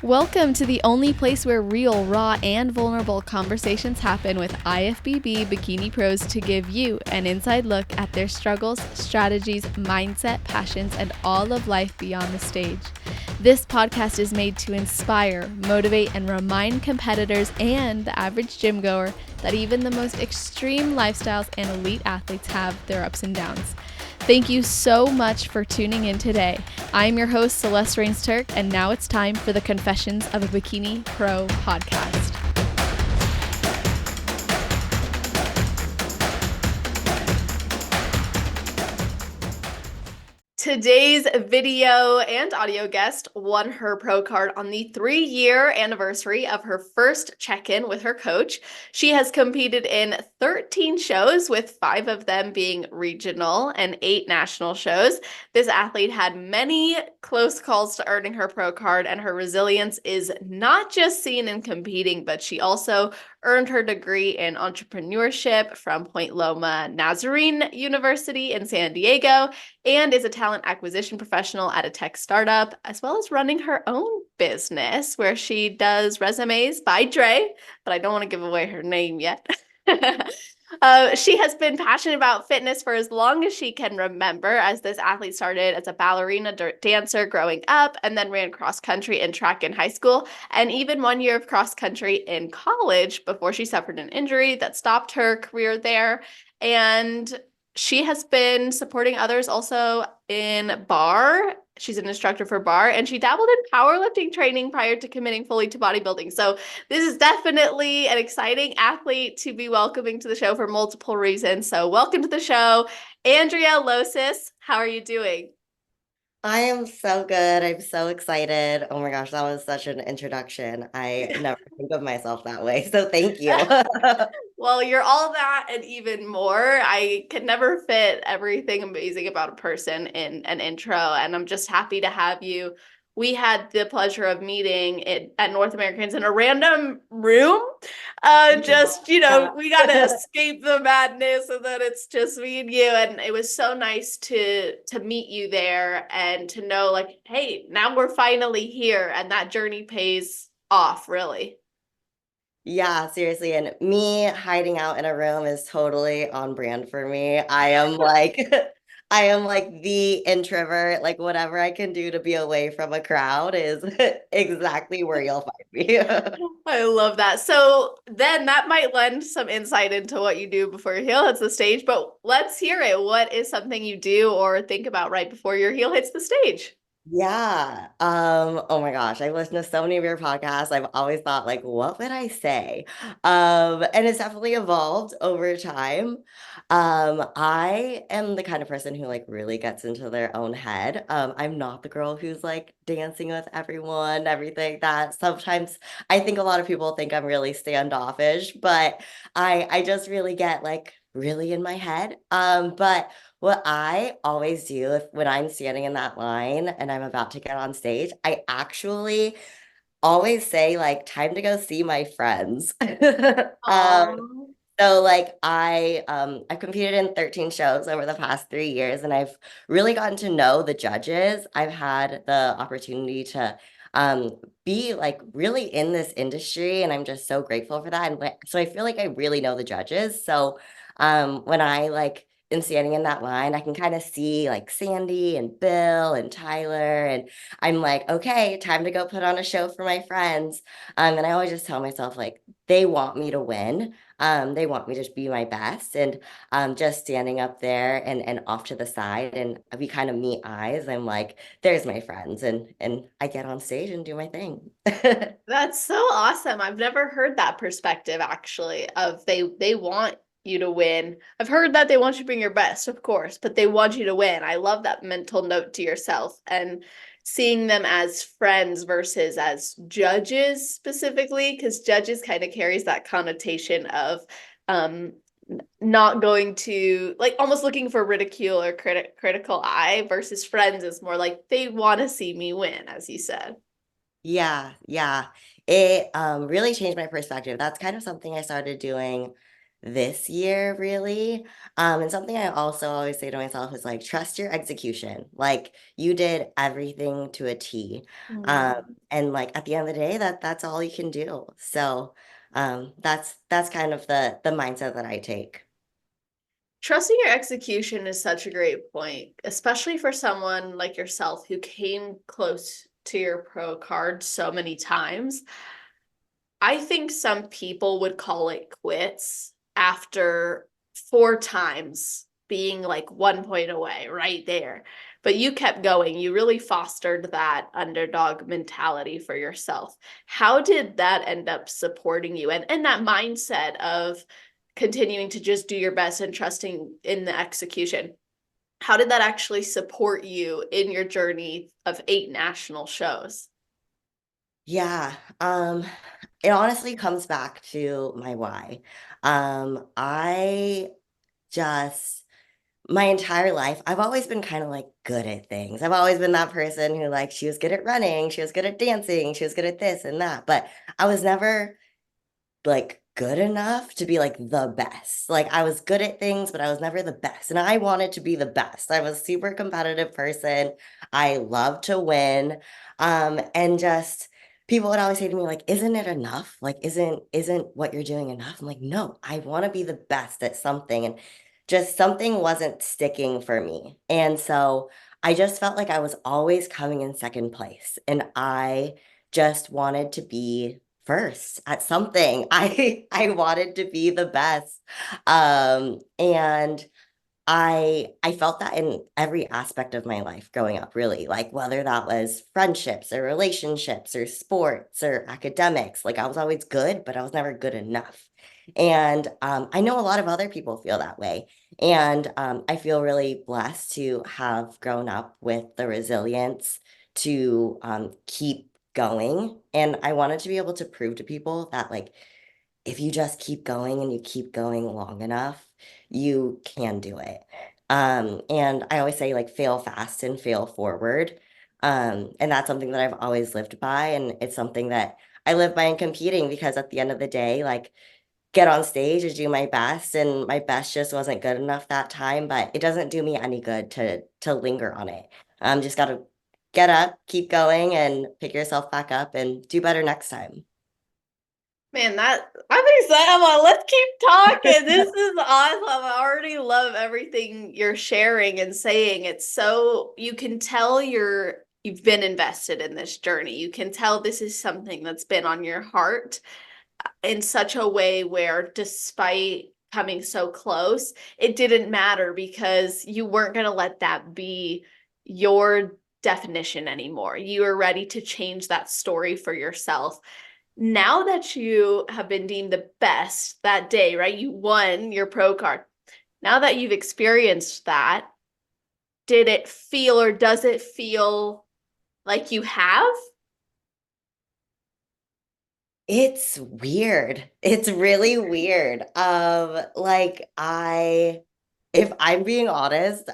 Welcome to the only place where real, raw, and vulnerable conversations happen with IFBB Bikini Pros to give you an inside look at their struggles, strategies, mindset, passions, and all of life beyond the stage. This podcast is made to inspire, motivate, and remind competitors and the average gym goer that even the most extreme lifestyles and elite athletes have their ups and downs. Thank you so much for tuning in today. I'm your host, Celeste Rains-Turk, and now it's time for the Confessions of a Bikini Pro podcast. Today's video and audio guest won her pro card on the 3-year anniversary of her first check-in with her coach. She has competed in 13 shows, with 5 of them being regional and 8 national shows. This athlete had many close calls to earning her pro card, and her resilience is not just seen in competing, but she also earned her degree in entrepreneurship from Point Loma Nazarene University in San Diego, and is a talent acquisition professional at a tech startup, as well as running her own business where she does resumes by Dre, but I don't want to give away her name yet. She has been passionate about fitness for as long as she can remember, as this athlete started as a ballerina dancer growing up and then ran cross country and track in high school, and even 1 year of cross country in college before she suffered an injury that stopped her career there. And she has been supporting others also in barre. She's an instructor for barre, and she dabbled in powerlifting training prior to committing fully to bodybuilding. So this is definitely an exciting athlete to be welcoming to the show for multiple reasons. So welcome to the show, ANDREA LOCES. How are you doing? I am so good. I'm so excited. Oh my gosh, that was such an introduction. I never think of myself that way. So thank you. Well, you're all that and even more. I could never fit everything amazing about a person in an intro, and I'm just happy to have you. We had the pleasure of meeting at North Americans in a random room. Yeah. We got to escape the madness, and then it's just me and you. And it was so nice to meet you there and to know, like, hey, now we're finally here, and that journey pays off, really. Yeah, seriously. And me hiding out in a room is totally on brand for me. I am like I am like the introvert. Like whatever I can do to be away from a crowd is exactly where you'll find me. I love that. So then that might lend some insight into what you do before your heel hits the stage, but let's hear it. What is something you do or think about right before your heel hits the stage? Yeah. Oh my gosh, I've listened to so many of your podcasts. I've always thought like, what would I say? And it's definitely evolved over time. I am the kind of person who like really gets into their own head. I'm not the girl who's like dancing with everyone, everything like that. Sometimes I think a lot of people think I'm really standoffish, but I just really get like really in my head. But what I always do if when I'm standing in that line and I'm about to get on stage, I actually always say like time to go see my friends. Um, So like I've competed in 13 shows over the past 3 years, and I've really gotten to know the judges. I've had the opportunity to um be like really in this industry, and I'm just so grateful for that. And so I feel like I really know the judges. So when I like am standing in that line, I can kind of see like Sandy and Bill and Tyler, and I'm like, okay, time to go put on a show for my friends. And I always just tell myself like they want me to win. They want me to be my best, and just standing up there and off to the side, and we kind of meet eyes. I'm like, there's my friends, and I get on stage and do my thing. that's so awesome. I've never heard that perspective actually of they want you to win. I've heard that they want you to bring your best, of course, but they want you to win. I love that mental note to yourself and seeing them as friends versus as judges specifically, because judges kind of carries that connotation of um not going to like almost looking for ridicule or critical eye versus friends is more like they want to see me win, as you said. Yeah, yeah. It really changed my perspective. That's kind of something I started doing this year, really. And something I also always say to myself is like, trust your execution. Like you did everything to a T. Um, Mm. and like at the end of the day, that's all you can do. So that's kind of the mindset that I take. Trusting your execution is such a great point, especially for someone like yourself who came close to your pro card so many times. I think some people would call it quits after four times being like 1 point away right there. But you kept going. You really fostered that underdog mentality for yourself. How did that end up supporting you and that mindset of continuing to just do your best and trusting in the execution? How did that actually support you in your journey of 8 national shows? Yeah, it honestly comes back to my why. I just my entire life, I've always been kind of like good at things. I've always been that person who like she was good at running, she was good at dancing, she was good at this and that, but I was never like good enough to be like the best. Like I was good at things, but I was never the best. And I wanted to be the best. I was a super competitive person. I love to win. And just people would always say to me, like, isn't it enough? Like, isn't what you're doing enough? I'm like, no, I want to be the best at something. And just something wasn't sticking for me. And so I just felt like I was always coming in second place. And I just wanted to be first at something. I wanted to be the best. And I felt that in every aspect of my life growing up, really, like whether that was friendships or relationships or sports or academics, like I was always good, but I was never good enough. And I know a lot of other people feel that way. And I feel really blessed to have grown up with the resilience to keep going. And I wanted to be able to prove to people that, like, if you just keep going and you keep going long enough, you can do it. And I always say like fail fast and fail forward. And that's something that I've always lived by. And it's something that I live by in competing because at the end of the day, like get on stage and do my best. And my best just wasn't good enough that time, but it doesn't do me any good to linger on it. Just gotta get up, keep going, and pick yourself back up and do better next time. Man, that I'm excited. I'm like, let's keep talking. This is awesome. I already love everything you're sharing and saying. It's so you can tell you've been invested in this journey. You can tell this is something that's been on your heart in such a way where despite coming so close, it didn't matter because you weren't going to let that be your definition anymore. You were ready to change that story for yourself. Now that you have been deemed the best that day, right? You won your pro card. Now that you've experienced that, did it feel or does it feel like you have? It's weird. It's really weird. Like if I'm being honest,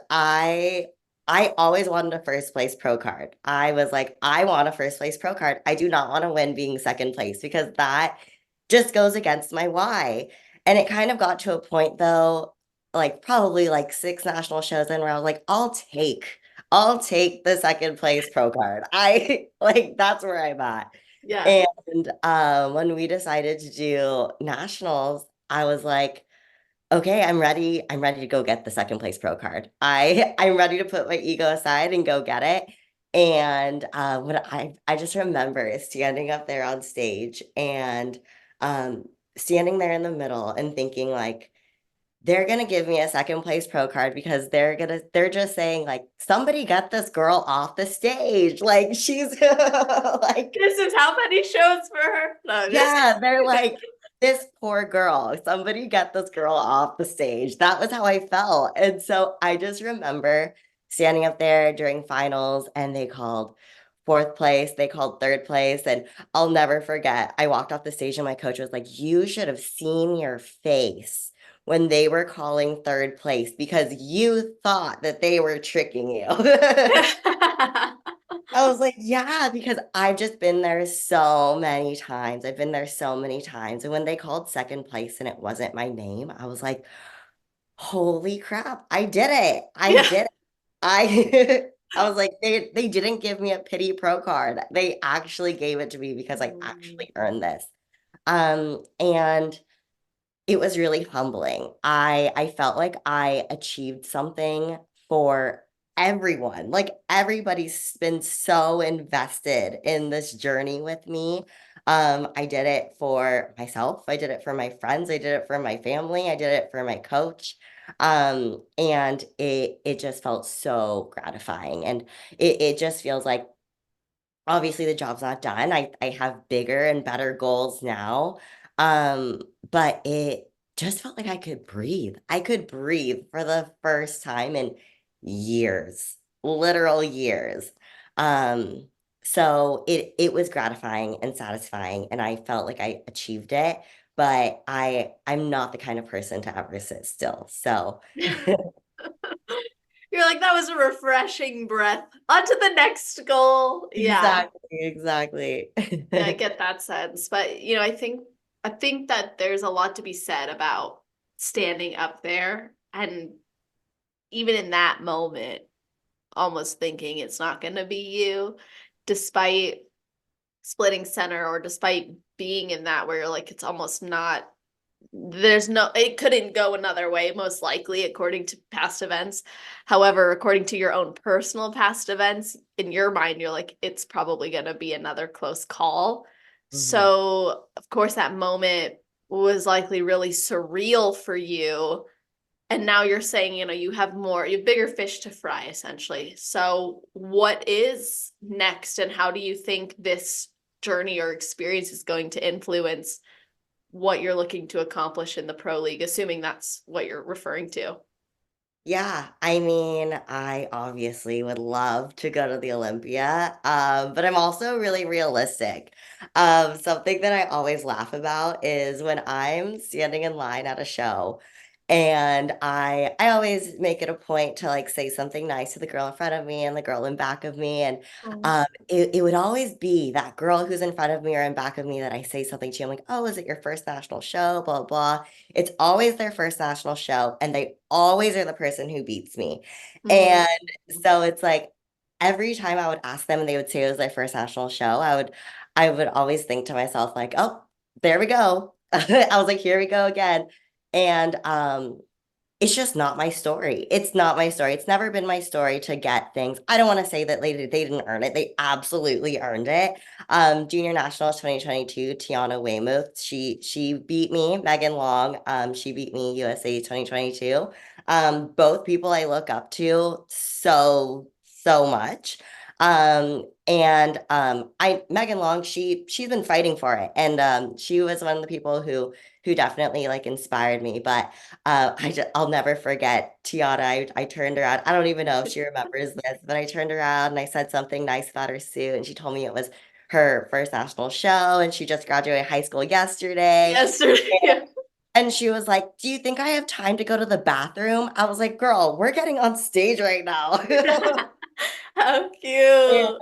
I always wanted a first place pro card. I was like, I want a first place pro card. I do not want to win being second place because that just goes against my why. And it kind of got to a point though, like probably like 6 national shows in where I was like, I'll take the second place pro card. I like that's where I'm at. Yeah. And when we decided to do nationals, I was like, okay, I'm ready. I'm ready to go get the second place pro card. I'm ready to put my ego aside and go get it. And when I just remember standing up there on stage and um, standing there in the middle and thinking like, they're gonna give me a second place pro card because they're just saying like somebody get this girl off the stage. Like she's like This is how many shows for her? No, just yeah, they're like, this poor girl, somebody get this girl off the stage. That was how I felt. And so I just remember standing up there during finals and they called fourth place, they called third place. And I'll never forget, I walked off the stage and my coach was like, you should have seen your face when they were calling third place because you thought that they were tricking you. I was like, yeah, because I've just been there so many times. I've been there so many times. And when they called second place and it wasn't my name, I was like, holy crap, I did it. I Yeah. did it. I I was like, they didn't give me a pity pro card. They actually gave it to me because I Mm. actually earned this. And it was really humbling. I felt like I achieved something for everyone. Like everybody's been so invested in this journey with me. I did it for myself. I did it for my friends. I did it for my family. I did it for my coach. And it just felt so gratifying. And it just feels like obviously the job's not done. I have bigger and better goals now. But it just felt like I could breathe. I could breathe for the first time in years, literal years. Um, so it was gratifying and satisfying, and I felt like I achieved it, but I'm not the kind of person to ever sit still. So You're like, that was a refreshing breath. On to the next goal. Yeah. exactly. Yeah, I get that sense. But I think that there's a lot to be said about standing up there and even in that moment, almost thinking it's not gonna be you, despite splitting center or despite being in that where you're like, it's almost not it couldn't go another way, most likely, according to past events. However, according to your own personal past events, in your mind, you're like, it's probably going to be another close call. Mhm. So, of course, that moment was likely really surreal for you. And now you're saying, you have bigger fish to fry, essentially. So, what is next, and how do you think this journey or experience is going to influence what you're looking to accomplish in the pro league, assuming that's what you're referring to? Yeah, I mean, I obviously would love to go to the Olympia, but I'm also really realistic. Something that I always laugh about is when I'm standing in line at a show, and I always make it a point to like say something nice to the girl in front of me and the girl in back of me, and Oh. it would always be that girl who's in front of me or in back of me that I say something to. I'm like, oh, is it your first national show? Blah blah. It's always their first national show, and they always are the person who beats me. Mm. And so it's like every time I would ask them and they would say it was their first national show, I would always think to myself, like, oh, there we go. I was like, here we go again. And it's just not my story. It's not my story. It's never been my story to get things. I don't want to say that they didn't earn it. They absolutely earned it. Junior Nationals 2022, Tiana Weymouth, she beat me. Megan Long, she beat me USA 2022. Both people I look up to so much. And I Megan Long, she's been fighting for it. And she was one of the people who definitely like inspired me. But I'll never forget Tiana. I turned around. I don't even know if she remembers this, but I turned around and I said something nice about her suit, and she told me it was her first national show, and she just graduated high school yesterday. Yesterday. And she was like, "Do you think I have time to go to the bathroom?" I was like, "Girl, we're getting on stage right now." How And cute.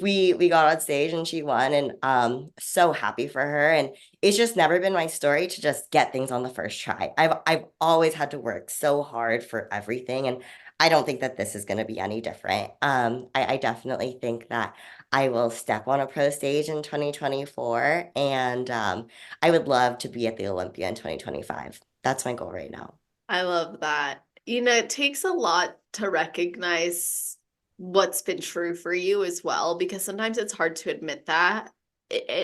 we got on stage and she won, and so happy for her. And it's just never been my story to just get things on the first try. I've always had to work so hard for everything, and I don't think that this is going to be any different. I definitely think that I will step on a pro stage in 2024, and I would love to be at the Olympia in 2025. That's my goal right now. I love that. It takes a lot to recognize what's been true for you as well, because sometimes it's hard to admit that.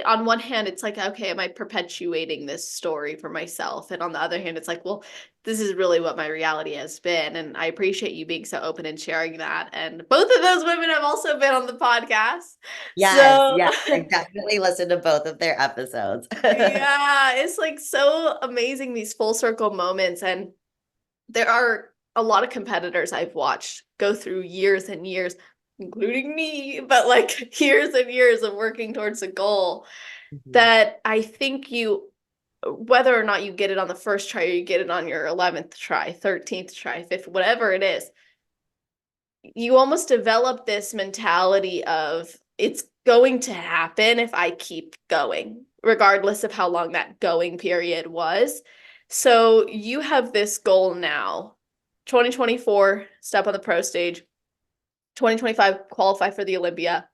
On one hand, it's like, okay, am I perpetuating this story for myself? And on the other hand, it's like, well, this is really what my reality has been. And I appreciate you being so open and sharing that. And both of those women have also been on the podcast. Yes, So yes, I definitely listened to both of their episodes. yeah, it's like so amazing, these full circle moments. And there are a lot of competitors I've watched go through years and years, including me, but like years and years of working towards a goal Mhm. that I think whether or not you get it on the first try or you get it on your 11th try, 13th try, fifth, whatever it is, you almost develop this mentality of it's going to happen if I keep going, regardless of how long that going period was. So you have this goal now, 2024, step on the pro stage, 2025, qualify for the Olympia.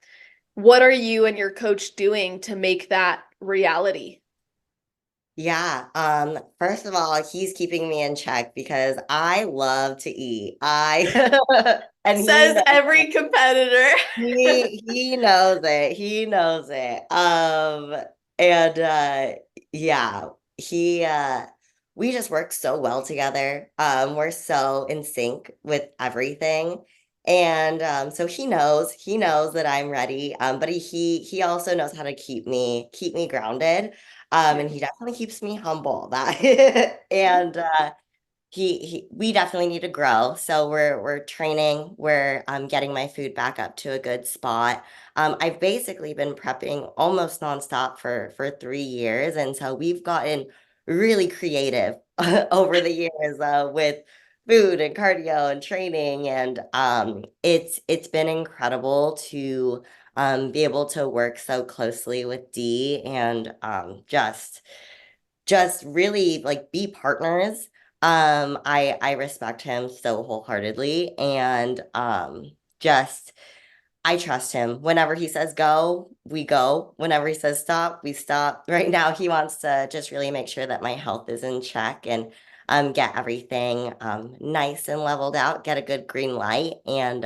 What are you and your coach doing to make that reality? Yeah, first of all, he's keeping me in check because I love to eat. And Says every competitor. he knows it. He knows it. And yeah, he we just work so well together. We're so in sync with everything. And so he knows that I'm ready. But he also knows how to keep me grounded. And he definitely keeps me humble. That and we definitely need to grow. So we're training. We're getting my food back up to a good spot. I've basically been prepping almost nonstop for 3 years, and so we've gotten really creative over the years with food and cardio and training, and it's been incredible to be able to work so closely with Dee and just really like be partners. I respect him so wholeheartedly and just I trust him. Whenever he says go, we go. Whenever he says stop, we stop. Right now, he wants to just really make sure that my health is in check and get everything nice and leveled out, get a good green light. And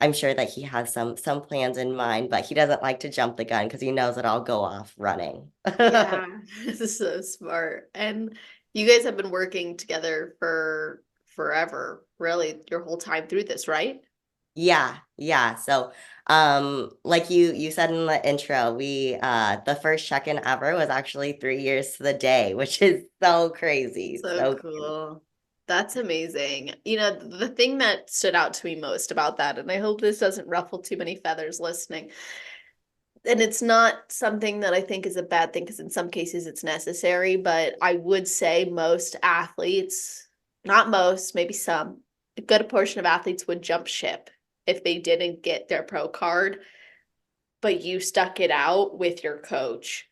I'm sure that he has some plans in mind, but he doesn't like to jump the gun because he knows that I'll go off running. Yeah, this is so smart. And you guys have been working together for forever, really, your whole time through this, right? Yeah, yeah. So, like you said in the intro, we the first check-in ever was actually 3 years to the day, which is so crazy. So So cool. That's amazing. You know, the thing that stood out to me most about that, and I hope this doesn't ruffle too many feathers listening, and it's not something that I think is a bad thing because in some cases it's necessary, but I would say most athletes, not most, maybe some, a good portion of athletes would jump ship if they didn't get their pro card, but you stuck it out with your coach.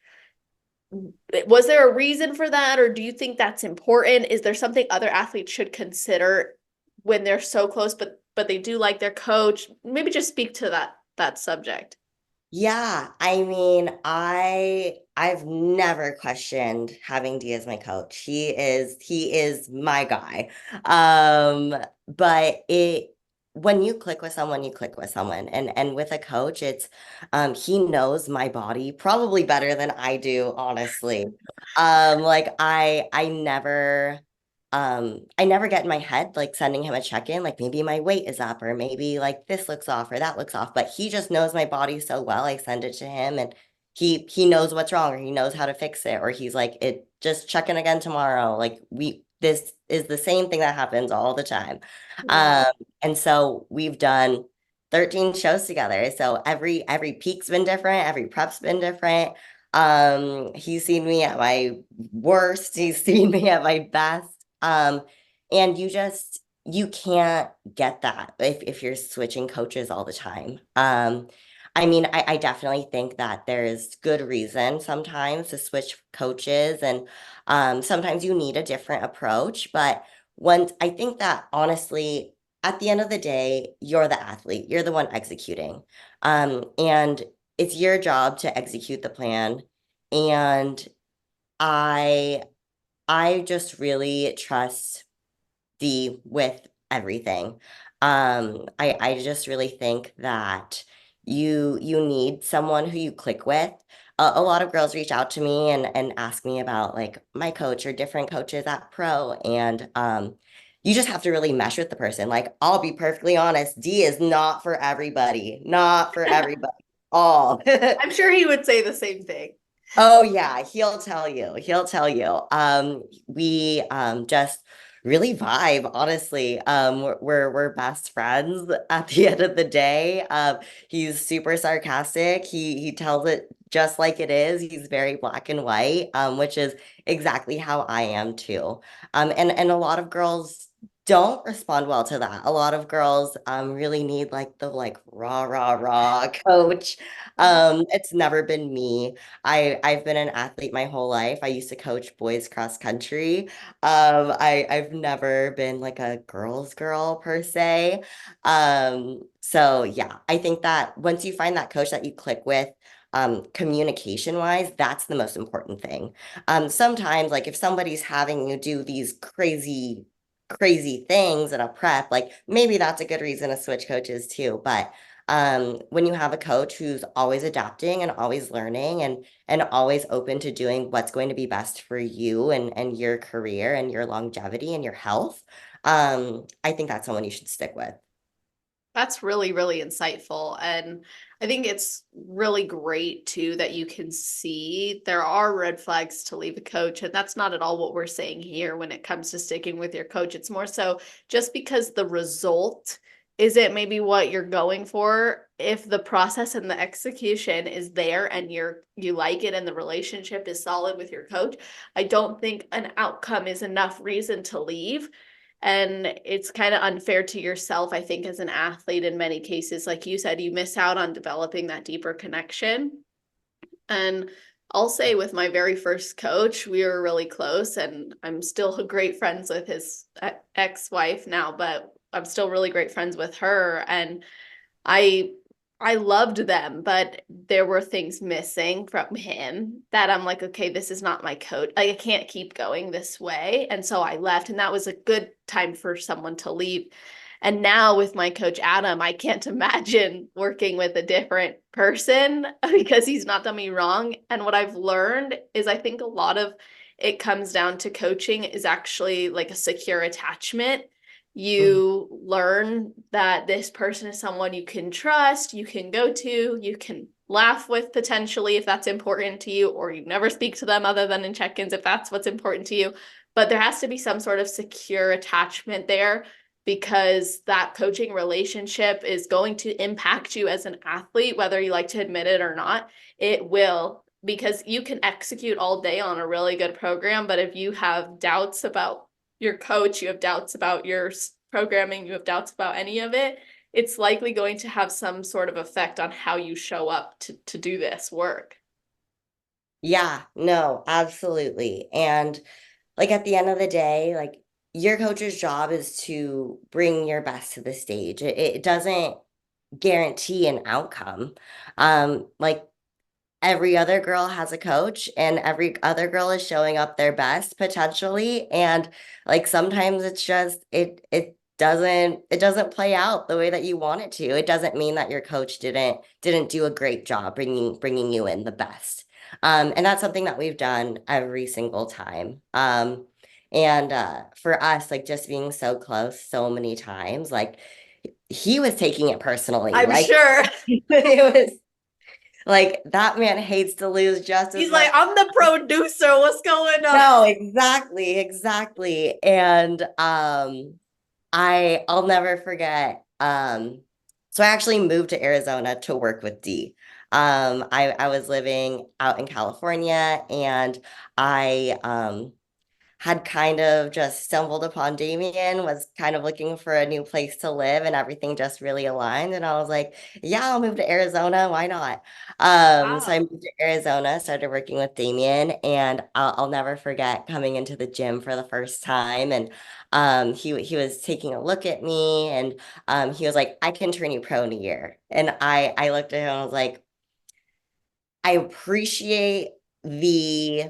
Was there a reason for that, or do you think that's important? Is there something other athletes should consider when they're so close, but they do like their coach? Maybe just speak to that subject. yeah, I mean, I've never questioned having D as my coach. He is my guy. But it when you click with someone, you click with someone. And with a coach, it's he knows my body probably better than I do, honestly. Like I never get in my head like sending him a check-in, like maybe my weight is up or maybe like this looks off or that looks off, but he just knows my body so well. I send it to him and he knows what's wrong or he knows how to fix it or he's like it just check in again tomorrow. Like we this is the same thing that happens all the time. Yeah. Um and so we've done 13 shows together. So every peak's been different, every prep's been different. He's seen me at my worst, he's seen me at my best. And you can't get that if you're switching coaches all the time. I mean, I definitely think that there's good reason sometimes to switch coaches and sometimes you need a different approach. But once I think that honestly, at the end of the day, you're the athlete, you're the one executing. And it's your job to execute the plan. And I I just really trust D with everything. I just really think that you need someone who you click with. A lot of girls reach out to me and ask me about like my coach or different coaches at Pro, and you just have to really mesh with the person. Like I'll be perfectly honest, D is not for everybody, not for everybody. All. I'm sure he would say the same thing. Oh yeah, he'll tell you. He'll tell you. We just really vibe, honestly. We're best friends at the end of the day. He's super sarcastic. He tells it just like it is. He's very black and white, which is exactly how I am too. And a lot of girls don't respond well to that. A lot of girls really need like the like rah coach. It's never been me. I've been an athlete my whole life. I used to coach boys cross country. I've never been like a girl's girl per se. So yeah, I think that once you find that coach that you click with, communication wise, that's the most important thing. Sometimes like if somebody's having you do these crazy things in a prep, like maybe that's a good reason to switch coaches too. But when you have a coach who's always adapting and always learning and always open to doing what's going to be best for you and your career and your longevity and your health, I think that's someone you should stick with. That's really, really insightful. And I think it's really great too that you can see there are red flags to leave a coach. And that's not at all what we're saying here when it comes to sticking with your coach. It's more so just because the result isn't maybe what you're going for. If the process and the execution is there and you like it and the relationship is solid with your coach, I don't think an outcome is enough reason to leave. And it's kind of unfair to yourself, I think, as an athlete in many cases. Like you said, you miss out on developing that deeper connection. And I'll say with my very first coach, we were really close, and I'm still great friends with his ex-wife now, but I'm still really great friends with her. And I I loved them, but there were things missing from him that I'm like, okay, this is not my coach. Like, I can't keep going this way. And so I left, and that was a good time for someone to leave. And now with my coach Adam, I can't imagine working with a different person because he's not done me wrong. And what I've learned is I think a lot of it comes down to coaching is actually like a secure attachment. Mhm. You learn that this person is someone you can trust, you can go to, you can laugh with potentially if that's important to you, or you never speak to them other than in check-ins if that's what's important to you. But there has to be some sort of secure attachment there because that coaching relationship is going to impact you as an athlete, whether you like to admit it or not. It will, because you can execute all day on a really good program, but if you have doubts about your coach, you have doubts about your programming, you have doubts about any of it, it's likely going to have some sort of effect on how you show up to do this work. Yeah, no, absolutely. And like at the end of the day, like your coach's job is to bring your best to the stage. It doesn't guarantee an outcome. Like every other girl has a coach and every other girl is showing up their best potentially. And like sometimes it's just it doesn't play out the way that you want it to. It doesn't mean that your coach didn't do a great job bringing you in the best. And that's something that we've done every single time. And for us, like just being so close so many times, like he was taking it personally. I'm Like sure. it was like that man hates to lose just as He's like, much. I'm the producer. What's going on? No, exactly. And I'll never forget. So I actually moved to Arizona to work with D. I was living out in California and I had kind of just stumbled upon Damian, was kind of looking for a new place to live, and everything just really aligned. And I was like, yeah, I'll move to Arizona. Why not? So I Wow. moved to Arizona, started working with Damian, and I'll never forget coming into the gym for the first time. And he was taking a look at me, and he was like, I can turn you pro in a year. And I looked at him and I was like, I appreciate the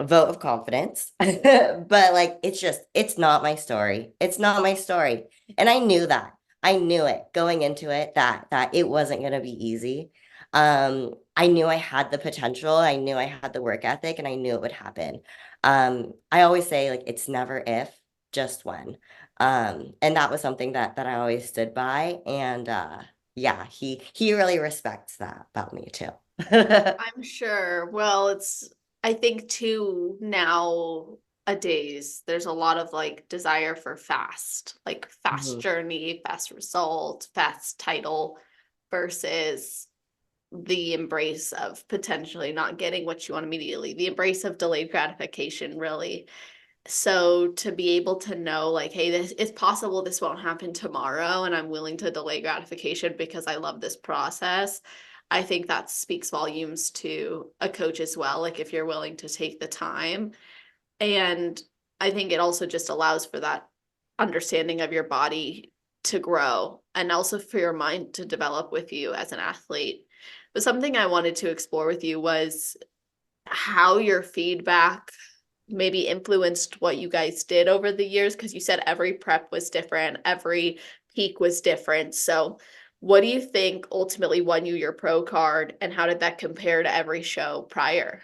vote of confidence. But like it's not my story. It's not my story. And I knew that. I knew it going into it that it wasn't going to be easy. I knew I had the potential. I knew I had the work ethic and I knew it would happen. I always say like it's never if, just when. And that was something that I always stood by and yeah, he really respects that about me too. I'm sure. Well, I think too, nowadays, there's a lot of like desire for like fast Mhm. journey, fast result, fast title versus the embrace of potentially not getting what you want immediately, the embrace of delayed gratification, really. So to be able to know like, hey, this it's possible this won't happen tomorrow, and I'm willing to delay gratification because I love this process. I think that speaks volumes to a coach as well. Like if you're willing to take the time. And I think it also just allows for that understanding of your body to grow and also for your mind to develop with you as an athlete. But something I wanted to explore with you was how your feedback maybe influenced what you guys did over the years, because you said every prep was different, every peak was different. So, what do you think ultimately won you your pro card, and how did that compare to every show prior?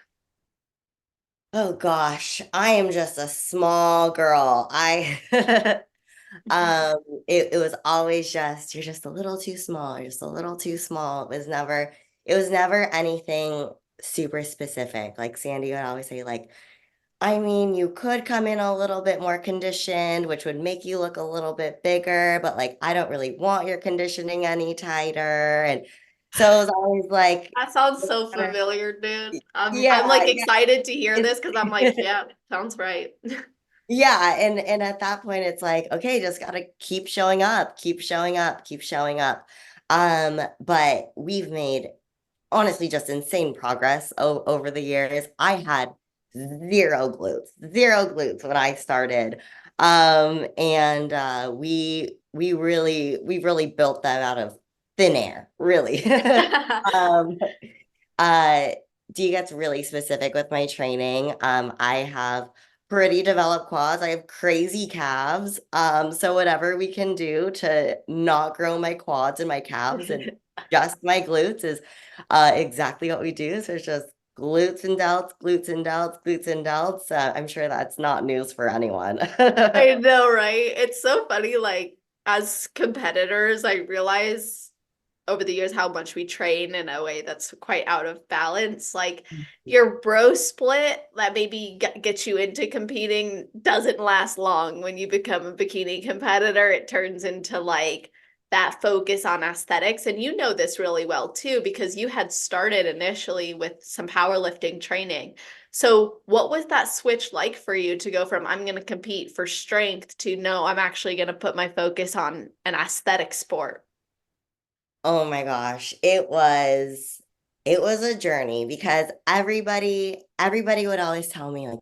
Oh gosh, I am just a small girl. I um it was always just you're just a little too small, you're just a little too small. It was never anything super specific. Like Sandy would always say, like, I mean, you could come in a little bit more conditioned, which would make you look a little bit bigger, but like I don't really want your conditioning any tighter. And so it was always like, That sounds so familiar, dude. I'm yeah, like excited to hear this because I'm like, it's yeah, sounds right. yeah, and at that point it's like, okay, just gotta keep showing up, keep showing up, keep showing up. But we've made honestly just insane progress over the years. I had zero glutes when I started. And we really built that out of thin air, really. Um, uh, D gets really specific with my training. I have pretty developed quads. I have crazy calves. So whatever we can do to not grow my quads and my calves and just my glutes is exactly what we do. So it's just glutes and delts, glutes and delts, glutes and delts. I'm sure that's not news for anyone. I know, right? It's so funny. Like, as competitors, I realize over the years how much we train in a way that's quite out of balance. Like, your bro split that maybe gets you into competing doesn't last long when you become a bikini competitor. It turns into like that focus on aesthetics. And you know this really well too, because you had started initially with some powerlifting training. So, what was that switch like for you to go from I'm going to compete for strength to no, I'm actually going to put my focus on an aesthetic sport? Oh my gosh, it was a journey because everybody would always tell me, like,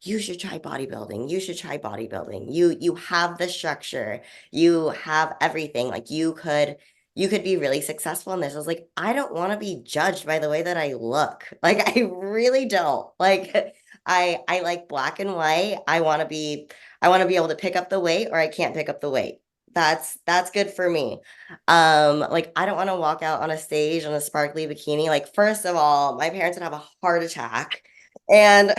you should try bodybuilding. You should try bodybuilding. You have the structure. You have everything. Like you could be really successful in this. I was like, I don't want to be judged by the way that I look. Like I really don't. Like I like black and white. I want to be able to pick up the weight or I can't pick up the weight. That's good for me. Like I don't want to walk out on a stage in a sparkly bikini. Like, first of all, my parents would have a heart attack. And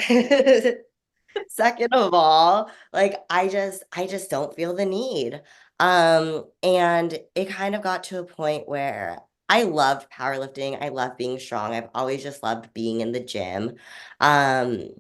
second of all, like I just don't feel the need. And it kind of got to a point where I loved powerlifting. I love being strong. I've always just loved being in the gym. Um,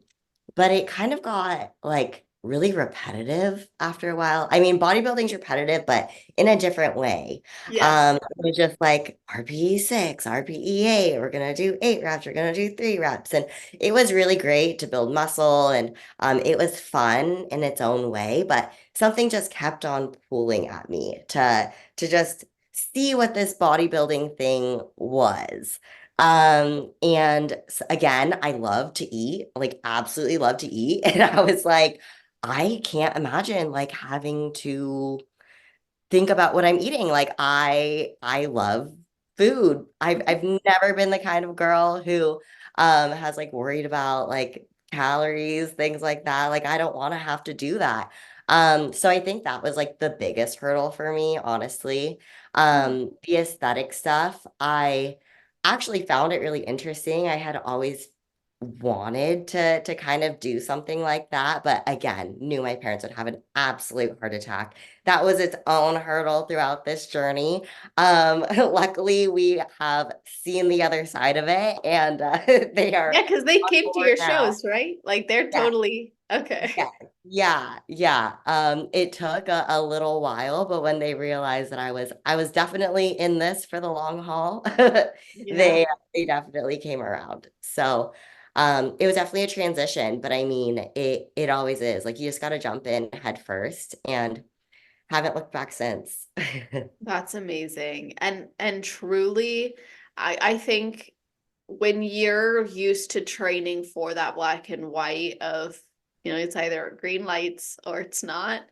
but it kind of got like really repetitive after a while. I mean, bodybuilding's repetitive, but in a different way. Yes. It was just like RPE 6, RPE 8, we're gonna do 8 reps, we're gonna do 3 reps. And it was really great to build muscle and it was fun in its own way, but something just kept on pulling at me to just see what this bodybuilding thing was. And again, I love to eat, like absolutely love to eat. And I was like, I can't imagine like having to think about what I'm eating. Like I love food. I've never been the kind of girl who has like worried about like calories, things like that. Like I don't want to have to do that. So I think that was like the biggest hurdle for me, honestly. The aesthetic stuff, I actually found it really interesting. I had always wanted to kind of do something like that, but again, knew my parents would have an absolute heart attack. That was its own hurdle throughout this journey. Luckily, we have seen the other side of it, and they are Yeah, because they on came to board your now. shows, right? Like they're Yeah, totally yeah, okay. yeah. It took a little while, but when they realized that I was definitely in this for the long haul, Yeah. they they definitely came around. So. It was definitely a transition, but I mean, it always is. Like you just got to jump in head first and haven't looked back since. That's amazing. And truly, I think when you're used to training for that black and white of, it's either green lights or it's not,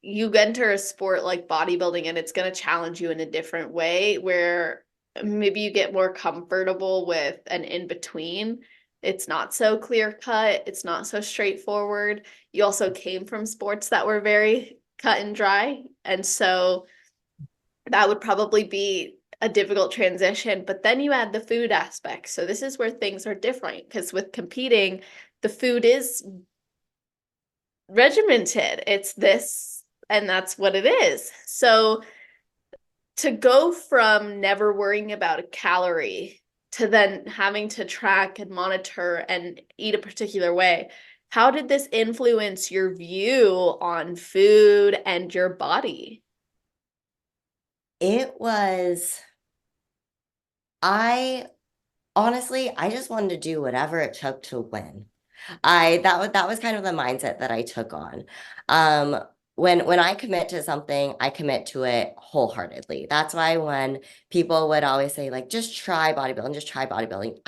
you enter a sport like bodybuilding and it's going to challenge you in a different way where maybe you get more comfortable with an in between. It's not so clear cut, it's not so straightforward. You also came from sports that were very cut and dry. And so that would probably be a difficult transition. But then you add the food aspect. So this is where things are different because with competing, the food is regimented. It's this, and that's what it is. So to go from never worrying about a calorie to then having to track and monitor and eat a particular way, how did this influence your view on food and your body? It was, I honestly, I just wanted to do whatever it took to win. That was kind of the mindset that I took on. Um, when I commit to something, I commit to it wholeheartedly. That's why when people would always say like just try bodybuilding, just try bodybuilding,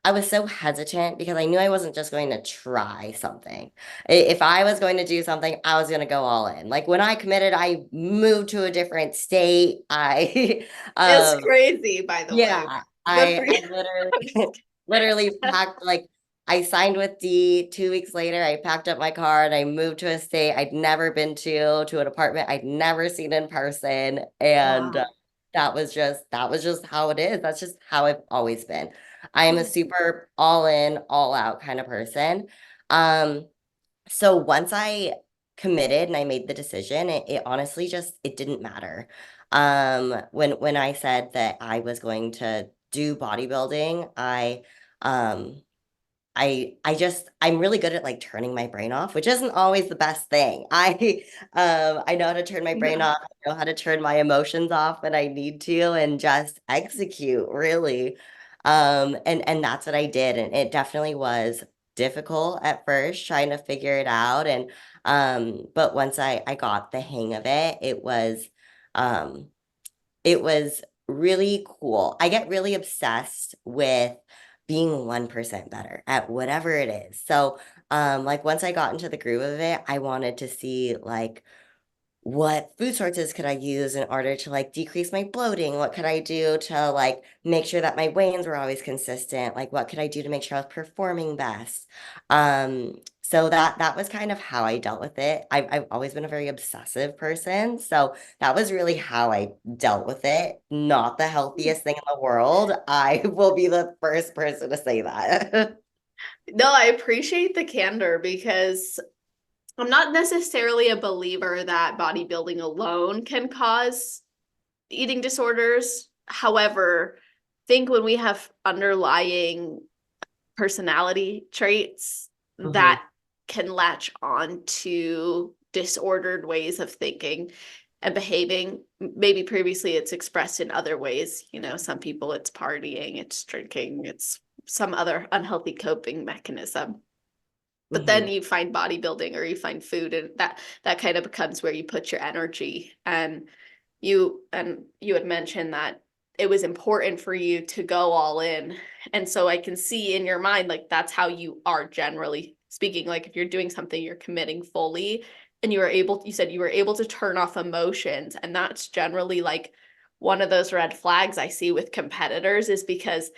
I was so hesitant because I knew I wasn't just going to try something. If I was going to do something, I was going to go all in. Like when I committed, I moved to a different state. I It's um crazy, by the way. yeah, Good for I you. literally I'm just literally kidding. packed like I signed with D 2 weeks later. I packed up my car and I moved to a state I'd never been to an apartment I'd never seen in person. And Wow. that was just how it is. That's just how I've always been. I am a super all in, all out kind of person. Um, so once I committed and I made the decision, it honestly just it didn't matter. When I said that I was going to do bodybuilding, um I'm really good at like turning my brain off, which isn't always the best thing. I know how to turn my brain Yeah. off, I know how to turn my emotions off when I need to and just execute really. And that's what I did. And it definitely was difficult at first trying to figure it out. And but once I got the hang of it, um it was really cool. I get really obsessed with being 1% better at whatever it is. So, like once I got into the groove of it, I wanted to see like what food sources could I use in order to like decrease my bloating? What could I do to like make sure that my weigh-ins were always consistent? Like what could I do to make sure I was performing best? So that was kind of how I dealt with it. I've always been a very obsessive person, so that was really how I dealt with it. Not the healthiest thing in the world. I will be the first person to say that. No, I appreciate the candor because I'm not necessarily a believer that bodybuilding alone can cause eating disorders. However, I think when we have underlying personality traits Mhm, that can latch on to disordered ways of thinking and behaving. Maybe previously it's expressed in other ways. Some people it's partying, it's drinking, it's some other unhealthy coping mechanism. But then mhm, you find bodybuilding or you find food, and that kind of becomes where you put your energy. And you had mentioned that it was important for you to go all in. And so I can see in your mind, like that's how you are generally speaking. Like if you're doing something, you're committing fully and you said you were able to turn off emotions. And that's generally like one of those red flags I see with competitors is because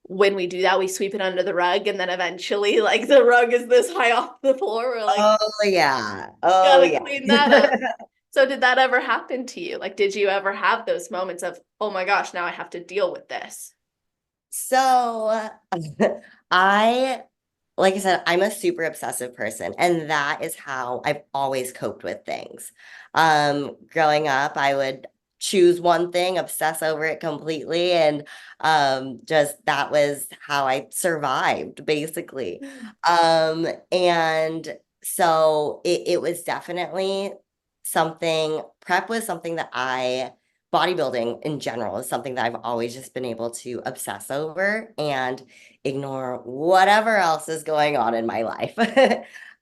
when we do that, we sweep it under the rug. And then eventually, like the rug is this high off the floor. We're like, oh yeah. Oh gotta yeah. clean that up. So did that ever happen to you? Like, did you ever have those moments of, oh my gosh, now I have to deal with this? So I, like I said, I'm a super obsessive person, and that is how I've always coped with things. Growing up, I would choose one thing, obsess over it completely, and just that was how I survived, basically. And so it was definitely prep was something that I bodybuilding in general is something that I've always just been able to obsess over and ignore whatever else is going on in my life.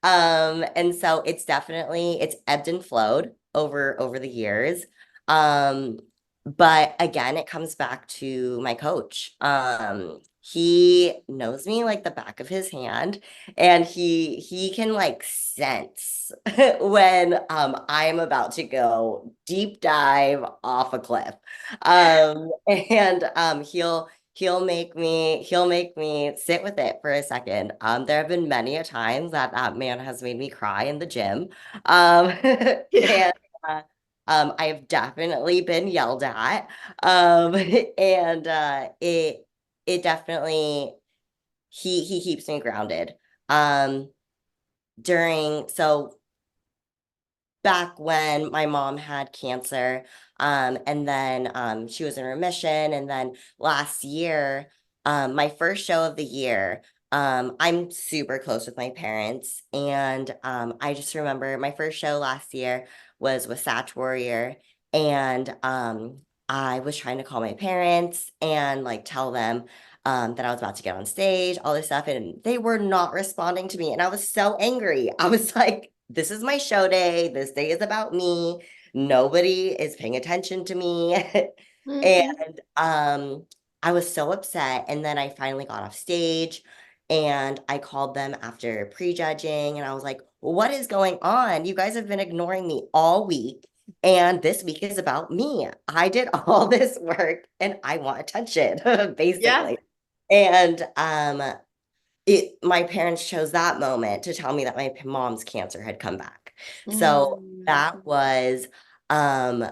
And so it's ebbed and flowed over the years. Um, but again, it comes back to my coach. He knows me like the back of his hand, and he can like sense when I'm about to go deep dive off a cliff. And he'll make me sit with it for a second. There have been many a times that that man has made me cry in the gym. Yeah. And I have definitely been yelled at. Um, and it definitely he keeps me grounded. Um, during so back when my mom had cancer, and then she was in remission, and then last year, my first show of the year, I'm super close with my parents, and I just remember my first show last year was with Satch Warrior, and I was trying to call my parents and like tell them that I was about to get on stage, all this stuff, and they were not responding to me. And I was so angry. I was like, this is my show day. This day is about me. Nobody is paying attention to me. Mhm. And I was so upset. And then I finally got off stage and I called them after prejudging and I was like, what is going on? You guys have been ignoring me all week. And this week is about me. I did all this work and I want attention, Yeah. basically. And my parents chose that moment to tell me that my mom's cancer had come back. So Mm. that was um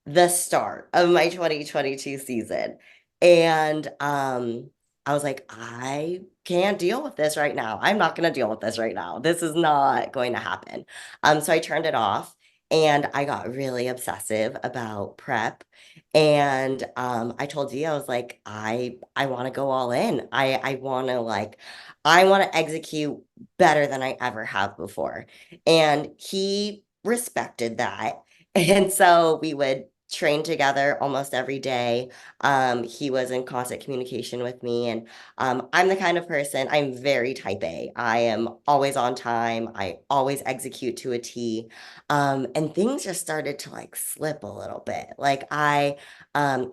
the start of my 2022 season. And I was like, I can't deal with this right now. I'm not going to deal with this right now. This is not going to happen. So I turned it off and I got really obsessive about prep. And I told you, I was like, I want to go all in. I want to execute better than I ever have before. And he respected that. And so we would train together almost every day. He was in constant communication with me. And I'm the kind of person, I'm very type A. I am always on time. I always execute to a T. And things just started to like slip a little bit. I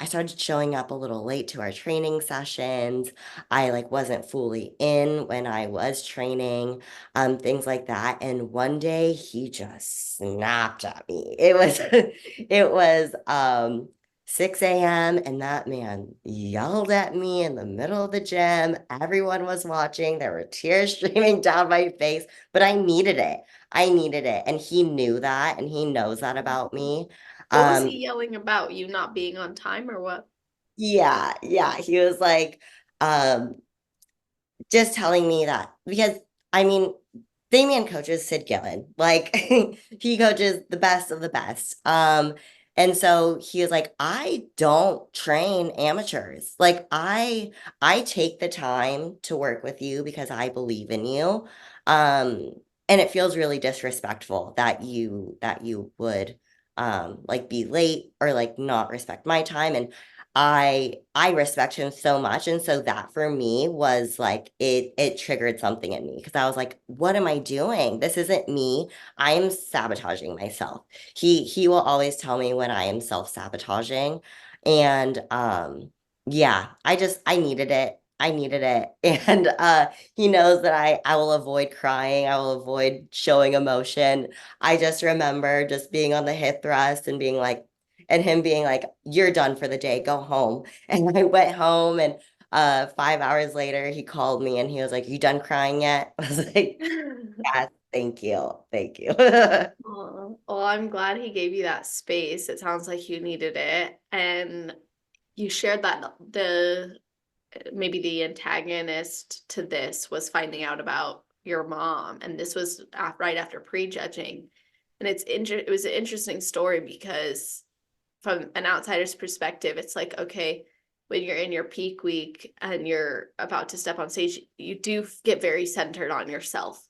started showing up a little late to our training sessions. I like wasn't fully in when I was training, things like that. And one day he just snapped at me. It was it was 6 a.m. and that man yelled at me in the middle of the gym. Everyone was watching. There were tears streaming down my face, but I needed it. I needed it. And he knew that and he knows that about me. What was he Um, yelling about? You not being on time or what? yeah. He was like, um, just telling me that because I mean, Damian coaches Sid Gillen, like he coaches the best of the best. And so he was like, I don't train amateurs. I take the time to work with you because I believe in you. Um, and it feels really disrespectful that you would like be late or like not respect my time. And I respect him so much. And so that for me was like it triggered something in me because I was like, what am I doing? This isn't me. I am sabotaging myself. He will always tell me when I am self-sabotaging. And yeah, I needed it. I needed it. And he knows that I will avoid crying. I will avoid showing emotion. I just remember just being on the hip thrust and being like, and him being like, you're done for the day, go home. And I went home and 5 hours later he called me and he was like, you done crying yet? I was like, yes, thank you. Thank you. Oh, well, I'm glad he gave you that space. It sounds like you needed it. And you shared that the maybe the antagonist to this was finding out about your mom, and this was right after prejudging. And it was an interesting story because from an outsider's perspective, it's like, okay, when you're in your peak week and you're about to step on stage, you do get very centered on yourself.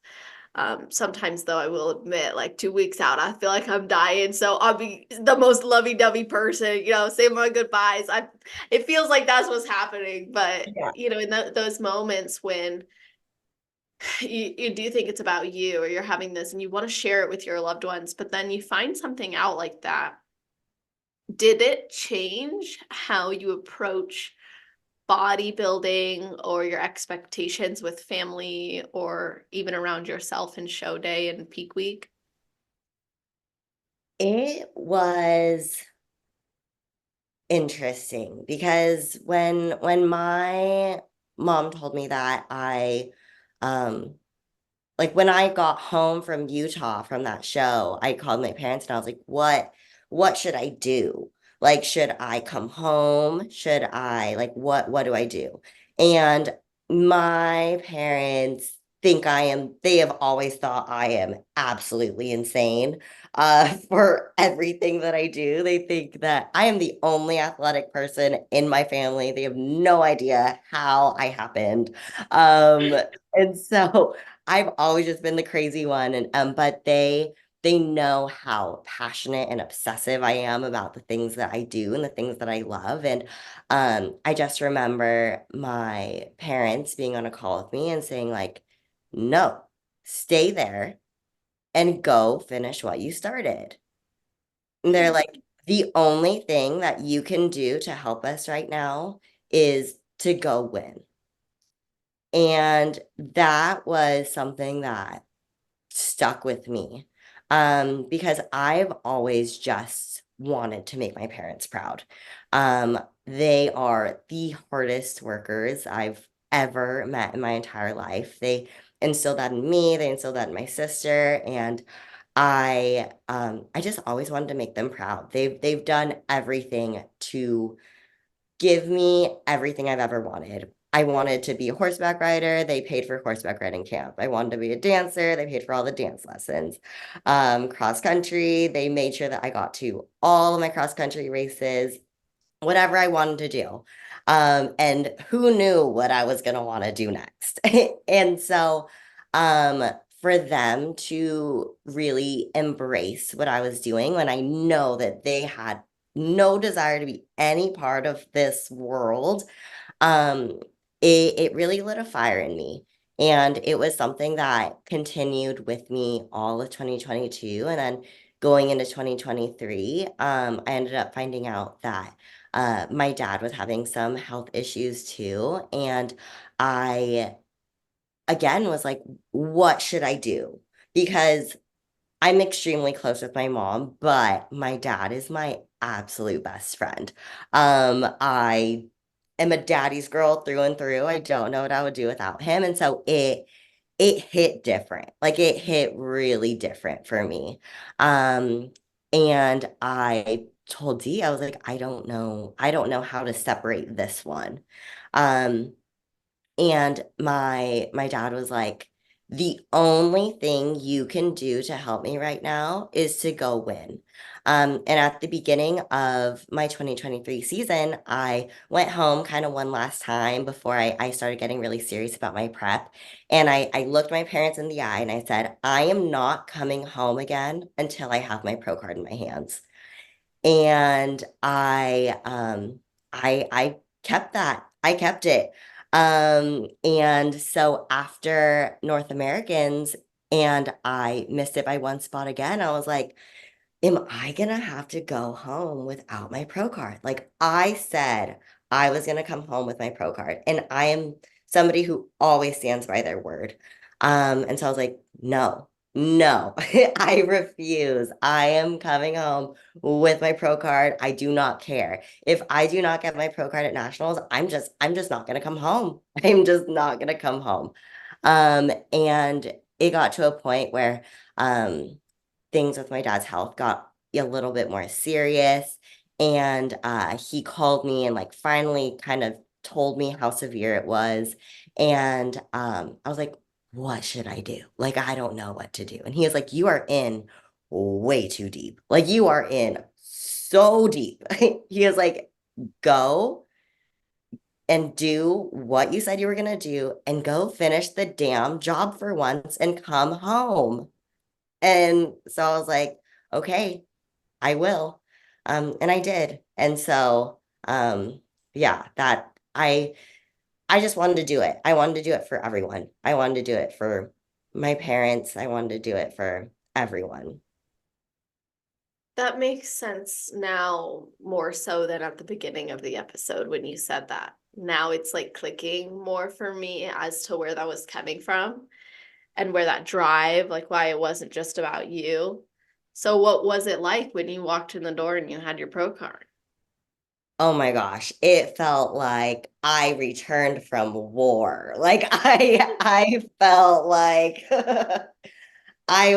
Sometimes though, I will admit, like 2 weeks out, I feel like I'm dying. So I'll be the most lovey-dovey person, say my goodbyes. It feels like that's what's happening. But, Yeah. in those moments when you do think it's about you or you're having this and you want to share it with your loved ones, but then you find something out like that. Did it change how you approach bodybuilding or your expectations with family or even around yourself in show day and peak week? It was interesting because when my mom told me that um like when I got home from Utah from that show, I called my parents and I was like, what should I do? Like, should I come home? Should I like what do I do? And my parents they have always thought I am absolutely insane for everything that I do. They think that I am the only athletic person in my family. They have no idea how I happened. And so I've always just been the crazy one, and but they know how passionate and obsessive I am about the things that I do and the things that I love. And I just remember my parents being on a call with me and saying like, "No, stay there and go finish what you started." And they're like, "The only thing that you can do to help us right now is to go win." And that was something that stuck with me because I've always just wanted to make my parents proud. They are the hardest workers I've ever met in my entire life. They instilled that in me, they instilled that in my sister, and I just always wanted to make them proud. They've done everything to give me everything I've ever wanted. I wanted to be a horseback rider. They paid for horseback riding camp. I wanted to be a dancer. They paid for all the dance lessons. Cross country, they made sure that I got to all of my cross country races, whatever I wanted to do. And who knew what I was going to want to do next? And so, um, for them to really embrace what I was doing when I know that they had no desire to be any part of this world, um, it really lit a fire in me. And it was something that continued with me all of 2022. And then going into 2023, I ended up finding out that my dad was having some health issues too. And I, again, was like, what should I do? Because I'm extremely close with my mom, but my dad is my absolute best friend. I am a daddy's girl through and through. I don't know what I would do without him. And so it hit different. Like it hit really different for me. Um, and I told Dee, I was like, I don't know how to separate this one. Um, and my dad was like, the only thing you can do to help me right now is to go win. And at the beginning of my 2023 season, I went home kind of one last time before I started getting really serious about my prep. And I looked my parents in the eye and I said, I am not coming home again until I have my pro card in my hands. And I kept that. I kept it. And so after North Americans and I missed it by one spot again, I was like, am I gonna have to go home without my pro card? Like I said I was gonna come home with my pro card, and I am somebody who always stands by their word. And so I was like, no, no, I refuse. I am coming home with my pro card. I do not care. If I do not get my pro card at nationals, I'm just not gonna come home. I'm just not gonna come home. And it got to a point where things with my dad's health got a little bit more serious. And he called me and like finally kind of told me how severe it was. And I was like, what should I do? Like, I don't know what to do. And he was like, you are in way too deep. Like, you are in so deep. He was like, go and do what you said you were going to do and go finish the damn job for once and come home. And so I was like, okay, I will. And I did. And so, yeah, that I just wanted to do it. I wanted to do it for everyone. I wanted to do it for my parents. I wanted to do it for everyone. That makes sense now more so than at the beginning of the episode when you said that. Now it's like clicking more for me as to where that was coming from and where that drive, like why it wasn't just about you. So what was it like when you walked in the door and you had your pro card? Oh my gosh, it felt like I returned from war. Like I felt like I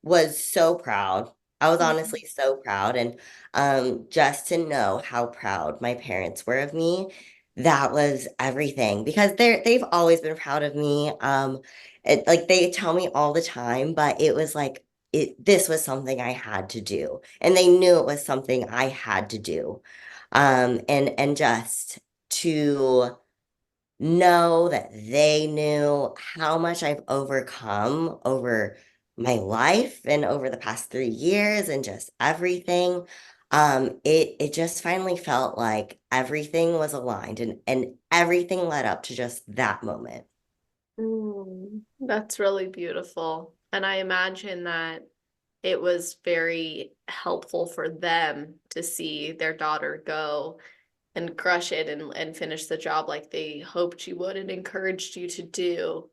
was so proud. I was honestly so proud. And just to know how proud my parents were of me, that was everything because they've always been proud of me. Like they tell me all the time, but it was like this was something I had to do. And they knew it was something I had to do. And just to know that they knew how much I've overcome over my life and over the past 3 years and just everything. It just finally felt like everything was aligned and everything led up to just that moment. That's really beautiful. And I imagine that it was very helpful for them to see their daughter go and crush it and finish the job like they hoped you would and encouraged you to do.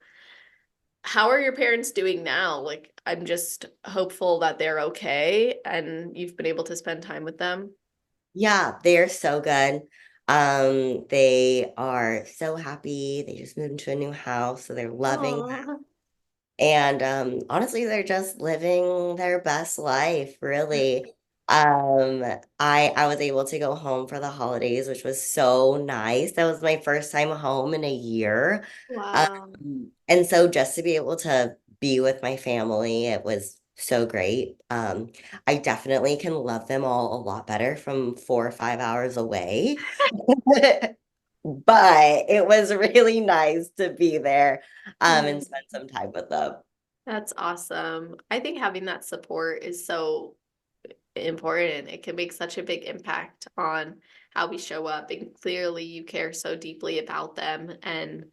How are your parents doing now? Like, I'm just hopeful that they're okay and you've been able to spend time with them. Yeah, they're so good. They are so happy. They just moved into a new house, so they're loving. Aw. And honestly, they're just living their best life, really. Um, I was able to go home for the holidays, which was so nice. That was my first time home in a year. Wow. And so just to be able to be with my family, it was so great. I definitely can love them all a lot better from 4 or 5 hours away. But it was really nice to be there and spend some time with them. That's awesome. I think having that support is so important. It can make such a big impact on how we show up. And clearly, you care so deeply about them. And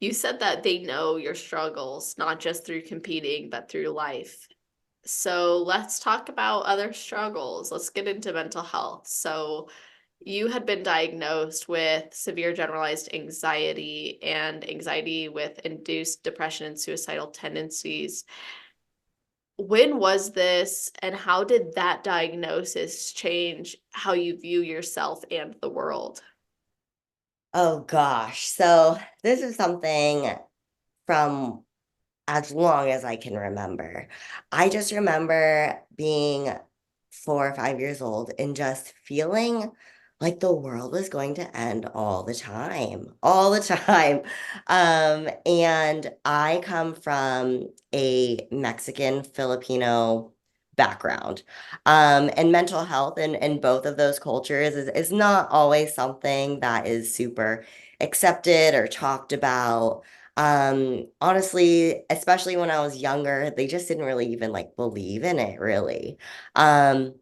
you said that they know your struggles, not just through competing, but through life. So let's talk about other struggles. Let's get into mental health. So you had been diagnosed with severe generalized anxiety and anxiety with induced depression and suicidal tendencies. When was this, and how did that diagnosis change how you view yourself and the world? Oh gosh. So this is something from as long as I can remember. I just remember being 4 or 5 years old and just feeling like the world was going to end all the time. And I come from a Mexican Filipino background. And mental health in both of those cultures is not always something that is super accepted or talked about. Honestly, especially when I was younger, they just didn't really even like believe in it really. Um,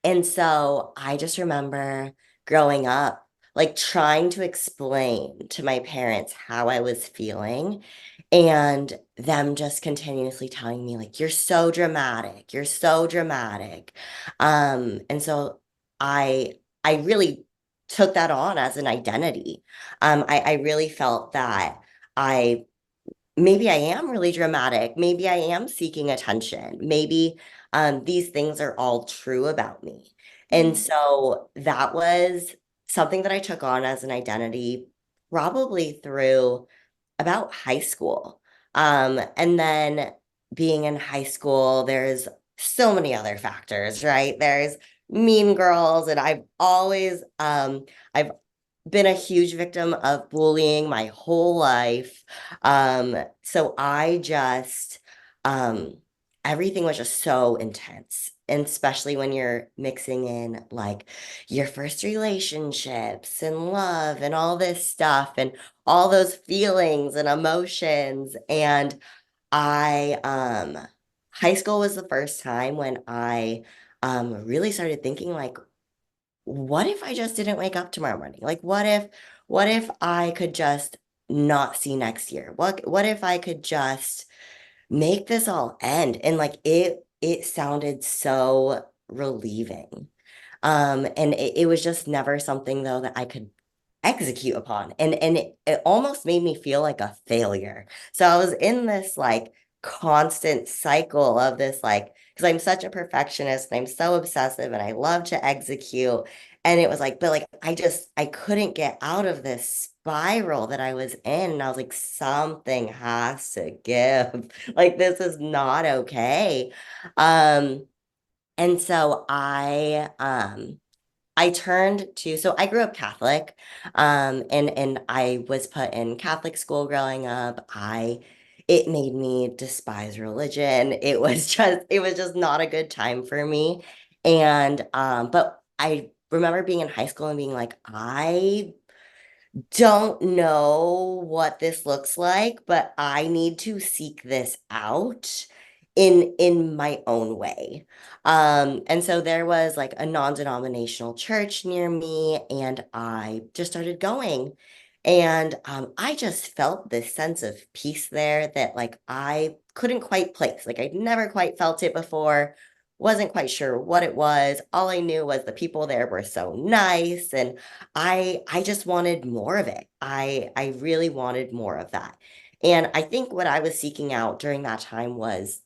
and so I just remember growing up, like trying to explain to my parents how I was feeling and them just continuously telling me like, you're so dramatic, you're so dramatic. And so I I really took that on as an identity. I really felt that I maybe I am really dramatic. Maybe I am seeking attention. Maybe these things are all true about me. And Mm. so that was something that I took on as an identity probably through about high school. And then being in high school, there's so many other factors, right? There's mean girls, and I've been a huge victim of bullying my whole life. So I just um everything was just so intense. And especially when you're mixing in like your first relationships and love and all this stuff and all those feelings and emotions. And I, high school was the first time when I really started thinking like, what if I just didn't wake up tomorrow morning? Like, what if I could just not see next year? What if I could just make this all end? And like it sounded so relieving. And it was just never something though that I could execute upon. And it almost made me feel like a failure. So I was in this like constant cycle of this like, because I'm such a perfectionist and I'm so obsessive and I love to execute. And it was like, but like I couldn't get out of this spiral that I was in. And I was like, something has to give. Like this is not okay. Um, and so I turned to, so I grew up Catholic, and I was put in Catholic school growing up. It made me despise religion. It was just not a good time for me. And but I remember being in high school and being like, I don't know what this looks like, but I need to seek this out in my own way. And so there was like a non-denominational church near me, and I just started going. And I just felt this sense of peace there that like I couldn't quite place. Like I'd never quite felt it before, wasn't quite sure what it was. All I knew was the people there were so nice, and I just wanted more of it. I really wanted more of that. And I think what I was seeking out during that time was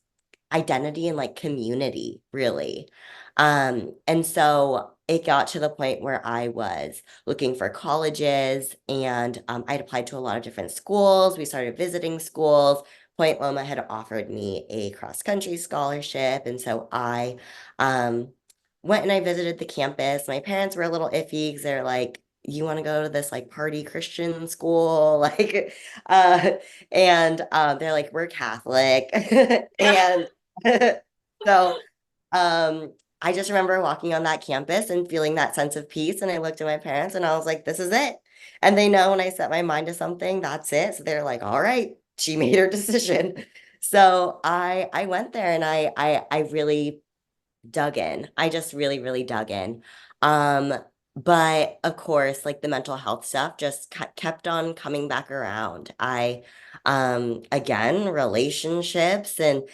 identity and like community, really. And so it got to the point where I was looking for colleges, and I'd applied to a lot of different schools. We started visiting schools. Point Loma had offered me a cross country scholarship. And so I um, went and I visited the campus. My parents were a little iffy because they're like, you want to go to this like party Christian school? Like, uh, and they're like, we're Catholic. Yeah. And so I just remember walking on that campus and feeling that sense of peace. And I looked at my parents and I was like, this is it. And they know when I set my mind to something, that's it. So they're like, all right, she made her decision. So I went there and I really dug in. I just really, really dug in. Um, but of course, like the mental health stuff just kept on coming back around. Again, relationships and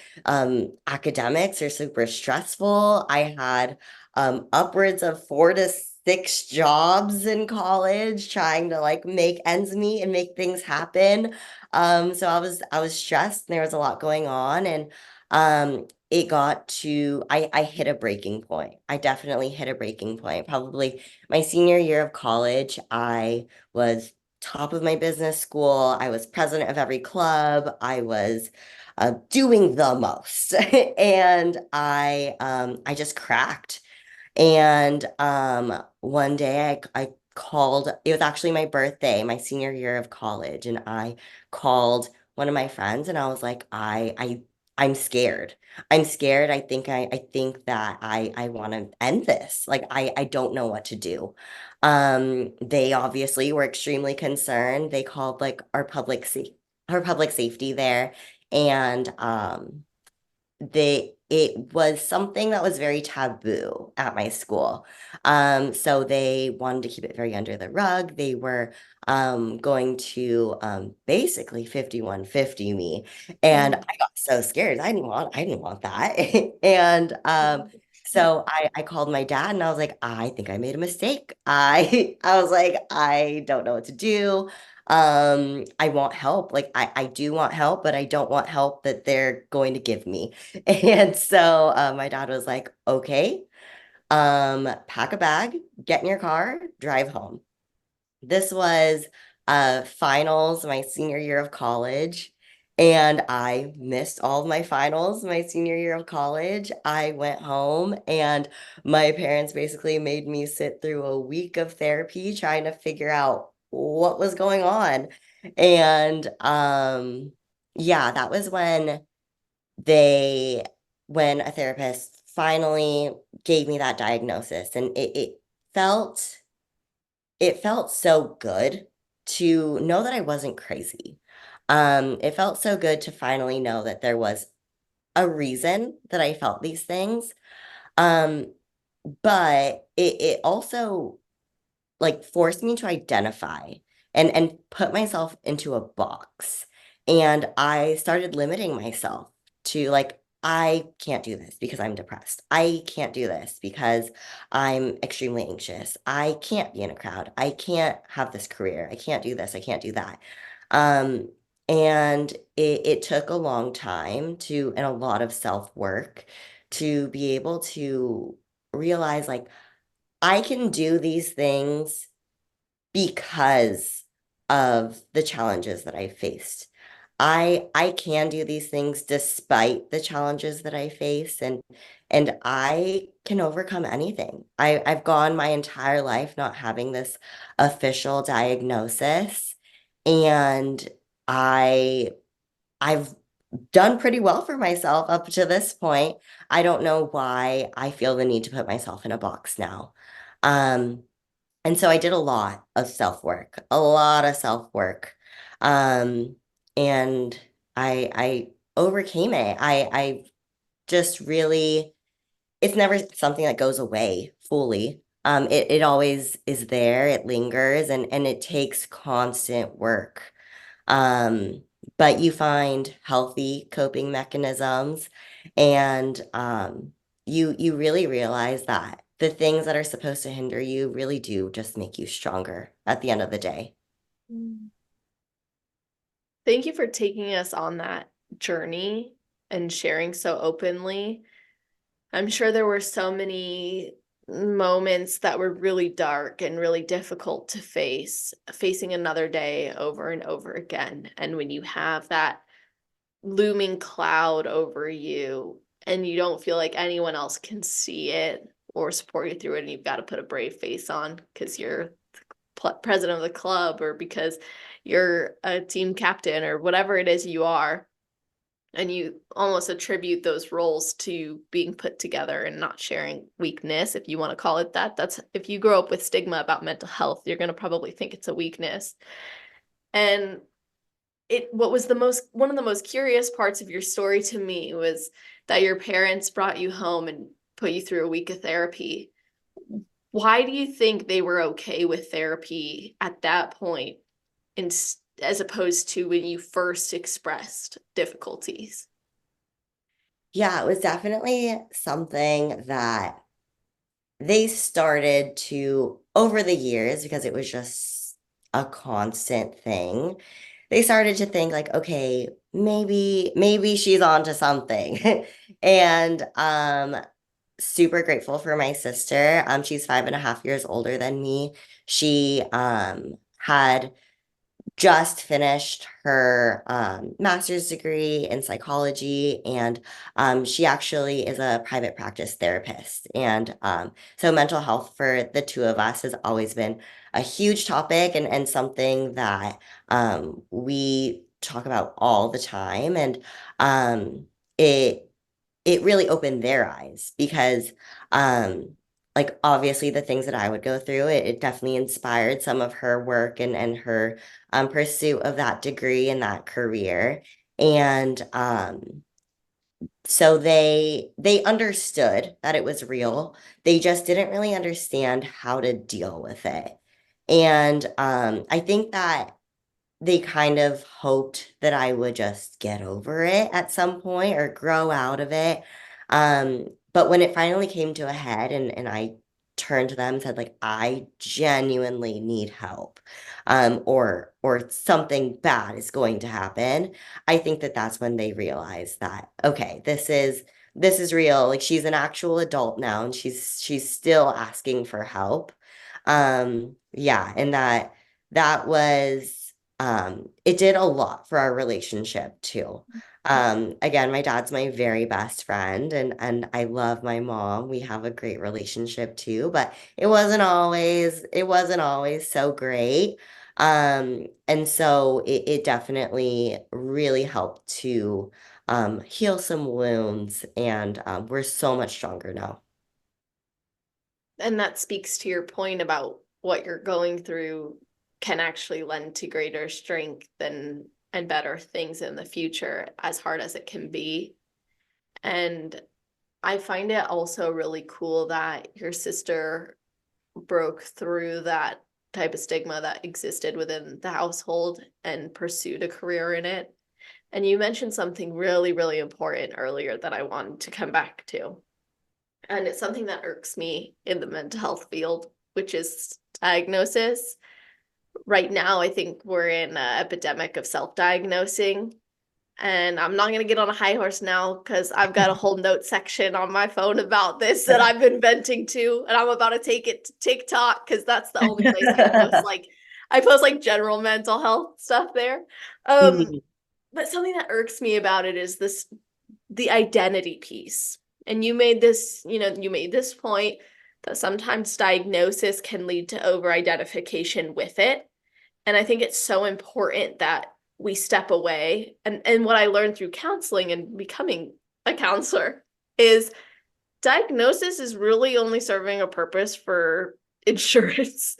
academics are super stressful. I had upwards of 4 to 6 jobs in college trying to like make ends meet and make things happen. So I was stressed and there was a lot going on. And it got to I hit a breaking point. I definitely hit a breaking point. Probably my senior year of college, I was top of my business school. I was president of every club. I was doing the most. And I just cracked. And one day I called, it was actually my birthday, my senior year of college, and I called one of my friends and I was like, I'm scared. I'm scared. I think that I want to end this. Like I don't know what to do. They obviously were extremely concerned. They called like our public safety there, and it was something that was very taboo at my school. So they wanted to keep it very under the rug. They were going to basically 5150 me. And Mm. I got so scared. I didn't want that. And so I called my dad and I was like, I think I made a mistake. I was like, I don't know what to do. I want help. Like I do want help, but I don't want help that they're going to give me. And so my dad was like, okay, pack a bag, get in your car, drive home. This was finals my senior year of college, and I missed all of my finals my senior year of college. I went home, and my parents basically made me sit through a week of therapy trying to figure out what was going on. And yeah, that was when they when a therapist finally gave me that diagnosis, and felt it felt so good to know that I wasn't crazy. It felt so good to finally know that there was a reason that I felt these things. Um, but it also like forced me to identify and put myself into a box. And I started limiting myself to like, I can't do this because I'm depressed. I can't do this because I'm extremely anxious. I can't be in a crowd. I can't have this career. I can't do this. I can't do that. Um, and it took a long time to, and a lot of self-work to be able to realize like, I can do these things because of the challenges that I faced. I can do these things despite the challenges that I face, and I can overcome anything. I've gone my entire life not having this official diagnosis, and I I've done pretty well for myself up to this point. I don't know why I feel the need to put myself in a box now. Um, and so I did a lot of self-work, a lot of self-work. Um, and I overcame it. I just really, it's never something that goes away fully. It always is there, it lingers, and it takes constant work. Um, but you find healthy coping mechanisms, and you really realize that the things that are supposed to hinder you really do just make you stronger at the end of the day. Mm. Thank you for taking us on that journey and sharing so openly. I'm sure there were so many moments that were really dark and really difficult to face, facing another day over and over again. And when you have that looming cloud over you and you don't feel like anyone else can see it or support you through it, and you've got to put a brave face on because you're president of the club or because you're a team captain or whatever it is you are, and you almost attribute those roles to being put together and not sharing weakness, if you want to call it that. That's, if you grow up with stigma about mental health, you're going to probably think it's a weakness. And what was one of the most curious parts of your story to me was that your parents brought you home and put you through a week of therapy. Why do you think they were okay with therapy at that point, in, as opposed to when you first expressed difficulties? Yeah, it was definitely something that they started to, over the years, because it was just a constant thing, they started to think like, okay, maybe she's on to something. And super grateful for my sister. She's 5.5 years older than me. She had just finished her master's degree in psychology, and she actually is a private practice therapist. And so mental health for the two of us has always been a huge topic, and something that we talk about all the time. And it it really opened their eyes because like obviously the things that I would go through, it definitely inspired some of her work and her pursuit of that degree and that career. And so they understood that it was real. They just didn't really understand how to deal with it. And I think that they kind of hoped that I would just get over it at some point or grow out of it. But when it finally came to a head, and I turned to them and said, like, I genuinely need help, or something bad is going to happen, I think that that's when they realized that, okay, this is real. Like, she's an actual adult now, and she's still asking for help. Yeah, and that was it did a lot for our relationship too. Again, my dad's my very best friend, and I love my mom. We have a great relationship too, but it wasn't always so great. And so it definitely really helped to heal some wounds, and we're so much stronger now. And that speaks to your point about what you're going through can actually lend to greater strength and better things in the future, as hard as it can be. And I find it also really cool that your sister broke through that type of stigma that existed within the household and pursued a career in it. And you mentioned something really, really important earlier that I wanted to come back to. And it's something that irks me in the mental health field, which is diagnosis. Right now, I think we're in an epidemic of self-diagnosing. And I'm not going to get on a high horse now because I've got a whole note section on my phone about this that I've been venting to. And I'm about to take it to TikTok because that's the only place I post like general mental health stuff there. Um, Mhm. but something that irks me about it is the identity piece. And you made this point that sometimes diagnosis can lead to over-identification with it. And I think it's so important that we step away. And what I learned through counseling and becoming a counselor is diagnosis is really only serving a purpose for insurance.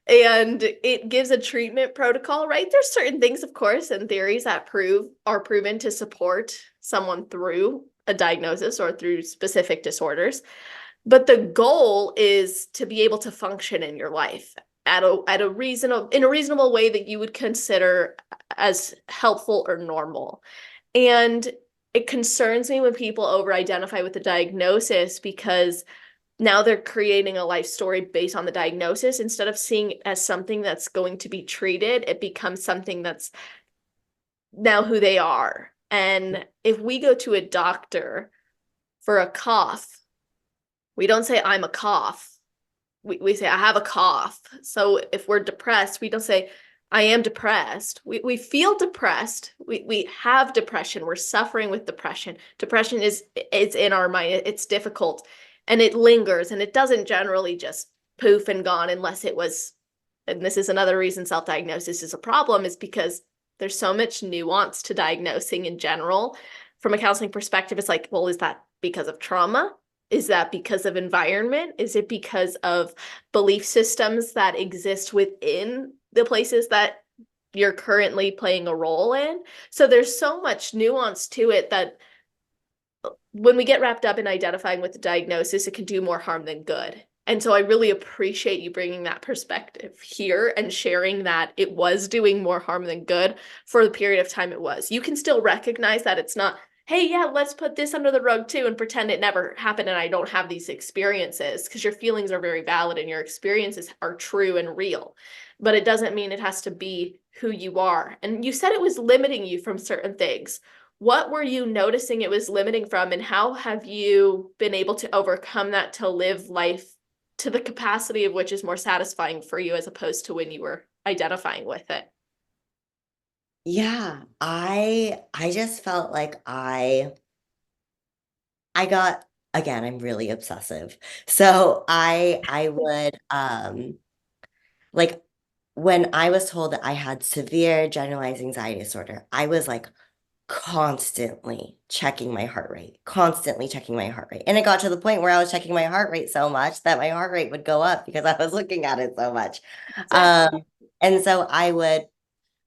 And it gives a treatment protocol, right? There's certain things, of course, and theories that are proven to support someone through a diagnosis or through specific disorders. But the goal is to be able to function in your life in a reasonable way that you would consider as helpful or normal. And it concerns me when people over identify with the diagnosis because now they're creating a life story based on the diagnosis instead of seeing it as something that's going to be treated. It becomes something that's now who they are. And if we go to a doctor for a cough, we don't say I'm a cough. We say I have a cough. So if we're depressed, we don't say I am depressed. We feel depressed. We have depression. We're suffering with depression. Depression is it's in our mind. It's difficult and it lingers and it doesn't generally just poof and gone unless it was, and this is another reason self-diagnosis is a problem, is because there's so much nuance to diagnosing in general. From a counseling perspective, it's like, well, is that because of trauma? Is that because of environment? Is it because of belief systems that exist within the places that you're currently playing a role in? So there's so much nuance to it that when we get wrapped up in identifying with the diagnosis, it can do more harm than good. And so I really appreciate you bringing that perspective here and sharing that it was doing more harm than good for the period of time it was. You can still recognize that it's not, hey, yeah, let's put this under the rug too and pretend it never happened and I don't have these experiences, because your feelings are very valid and your experiences are true and real. But it doesn't mean it has to be who you are. And you said it was limiting you from certain things. What were you noticing it was limiting from, and how have you been able to overcome that to live life to the capacity of which is more satisfying for you as opposed to when you were identifying with it? Yeah, I just felt like I got, again, I'm really obsessive. So I would like when I was told that I had severe generalized anxiety disorder, I was like constantly checking my heart rate, constantly checking my heart rate. And it got to the point where I was checking my heart rate so much that my heart rate would go up because I was looking at it so much. Exactly. And so I would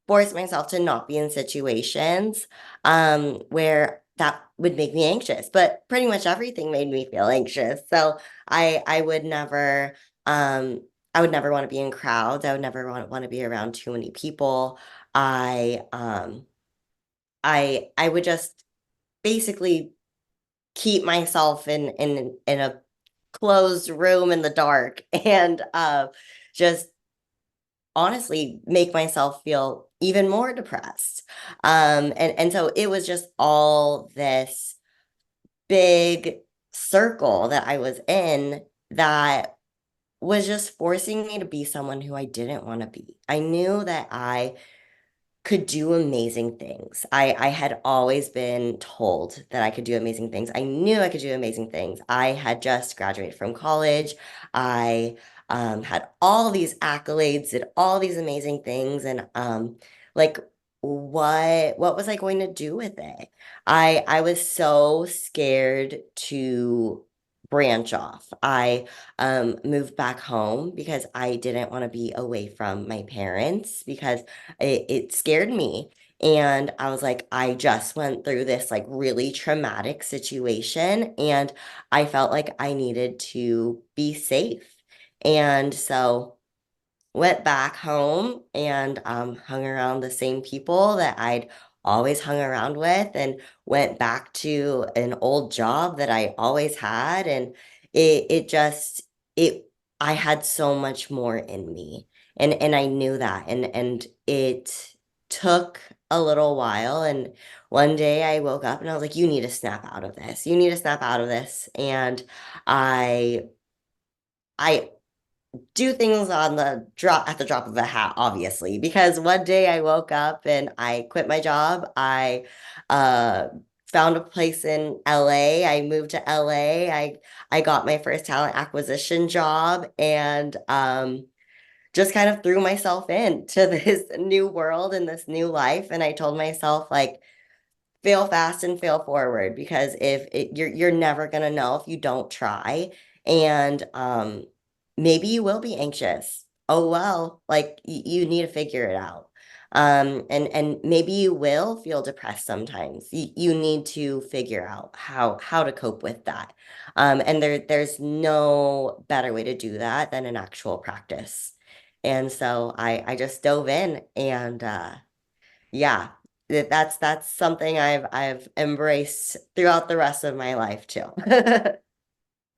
force myself to not be in situations where that would make me anxious. But pretty much everything made me feel anxious. So I would never um, I would never want to be in crowds. I would never want to be around too many people. I I would just basically keep myself in a closed room in the dark and just honestly make myself feel even more depressed. And so it was just all this big circle that I was in that was just forcing me to be someone who I didn't want to be. I knew that I could do amazing things. I had always been told that I could do amazing things. I knew I could do amazing things. I had just graduated from college. I had all these accolades, did all these amazing things, and like what was I going to do with it? I was so scared to branch off. I moved back home because I didn't want to be away from my parents because it scared me. And I was like, I just went through this like really traumatic situation, and I felt like I needed to be safe. And so went back home and hung around the same people that I'd always hung around with, and went back to an old job that I always had. And it just it I had so much more in me, and I knew that, and it took a little while. And one day I woke up and I was like, you need to snap out of this. You need to snap out of this. And I I do things on the drop at the drop of a hat, obviously, because one day I woke up and I quit my job. I uh found a place in LA. I moved to LA. I got my first talent acquisition job, and just kind of threw myself into this new world and this new life. And I told myself, like, fail fast and fail forward, because if you're never gonna know if you don't try. And maybe you will be anxious. Oh well, like you need to figure it out. And maybe you will feel depressed sometimes. You need to figure out how to cope with that. And there's no better way to do that than an actual practice. And so I just dove in, and yeah, that's something I've embraced throughout the rest of my life too.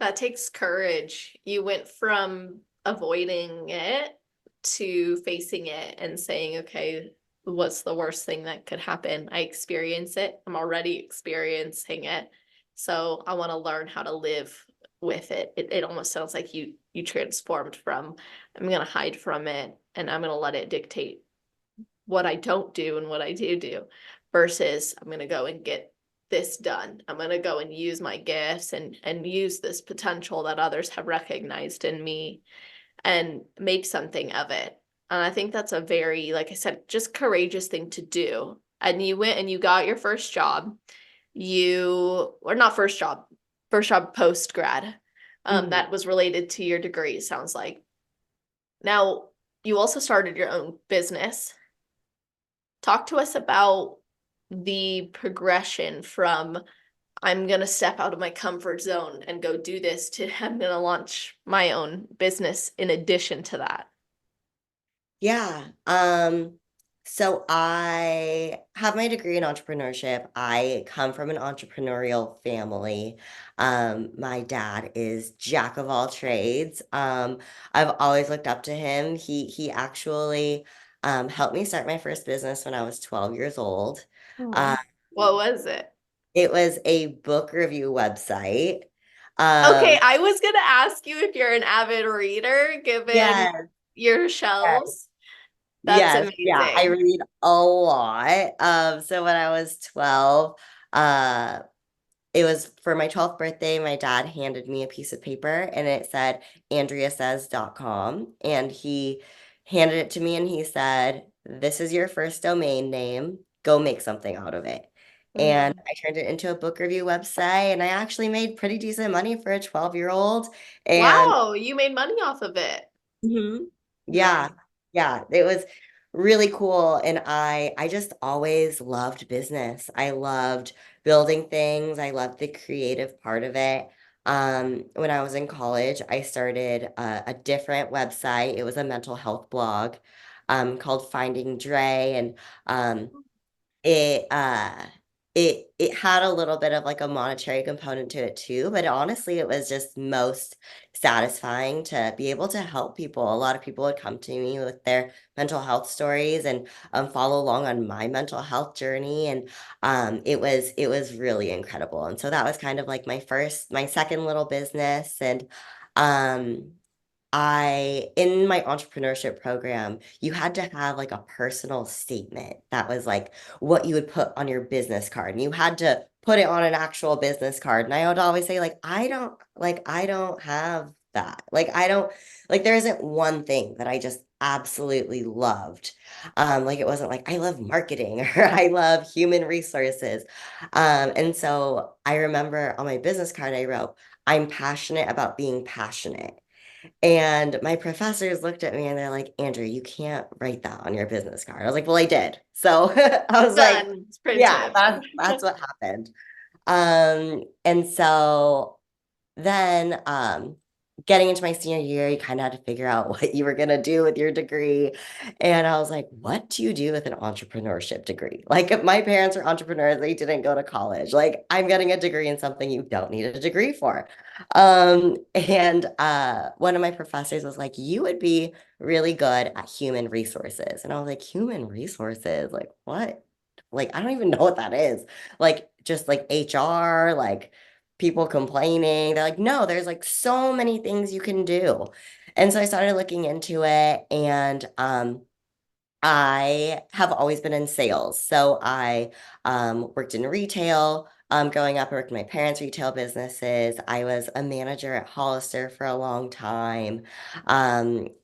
That takes courage. You went from avoiding it to facing it and saying, okay, what's the worst thing that could happen? I experience it. I'm already experiencing it. So I want to learn how to live with it. It almost sounds like you transformed from I'm gonna hide from it and I'm gonna let it dictate what I don't do and what I do versus I'm going to go and get this done. I'm going to go and use my gifts and use this potential that others have recognized in me and make something of it. And I think that's a very, like I said, just courageous thing to do. And you went and you got your first job. Or not first job post grad. Mhm. That was related to your degree, it sounds like. Now, you also started your own business. Talk to us about the progression from I'm going to step out of my comfort zone and go do this to I'm going to launch my own business in addition to that. Yeah. So I have my degree in entrepreneurship. I come from an entrepreneurial family. My dad is jack of all trades. I've always looked up to him. He actually helped me start my first business when I was 12 years old. Uh, Oh. What was it? it was a book review website. Okay, Um, I was going to ask you if you're an avid reader given yes, your yes. shelves. That's Yes, yeah, I amazing. read a lot. So when I was 12, uh, it was for my 12th birthday. My dad handed me a piece of paper, and it said AndreaSays.com. And he handed it to me and he said, this is your first domain name. Go make something out of it. And Mhm. I turned it into a book review website, and I actually made pretty decent money for a 12-year-old. And Wow, you made money off of it. mhm. Yeah. Nice. Yeah. It was really cool. And I just always loved business. I loved building things. I loved the creative part of it. When I was in college, I started a different website. It was a mental health blog called Finding Dre. And it it had a little bit of like a monetary component to it too, but honestly it was just most satisfying to be able to help people. A lot of people would come to me with their mental health stories, and follow along on my mental health journey. And it was really incredible. And so that was kind of like my second little business. And um in my entrepreneurship program, you had to have like a personal statement that was like what you would put on your business card. And you had to put it on an actual business card. And I would always say, like, I don't have that. Like, I don't, like, there isn't one thing that I just absolutely loved. Like it wasn't like I love marketing or I love human resources. And so I remember on my business card I wrote, I'm passionate about being passionate. And my professors looked at me and they're like, Andrew, you can't write that on your business card. I was like, well, I did. So I was like, Done. It's printed. yeah, that's what happened. And so then getting into my senior year, you kind of had to figure out what you were going to do with your degree. And I was like, what do you do with an entrepreneurship degree? Like, if my parents are entrepreneurs, they didn't go to college. Like, I'm getting a degree in something you don't need a degree for. And one of my professors was like, you would be really good at human resources. And I was like, human resources? Like, what? Like, I don't even know what that is. Like, just like HR, like, people complaining. They're like, no, there's like so many things you can do. And so I started looking into it, and I have always been in sales. So I worked in retail. Growing up, I worked in my parents' retail businesses. I was a manager at Hollister for a long time.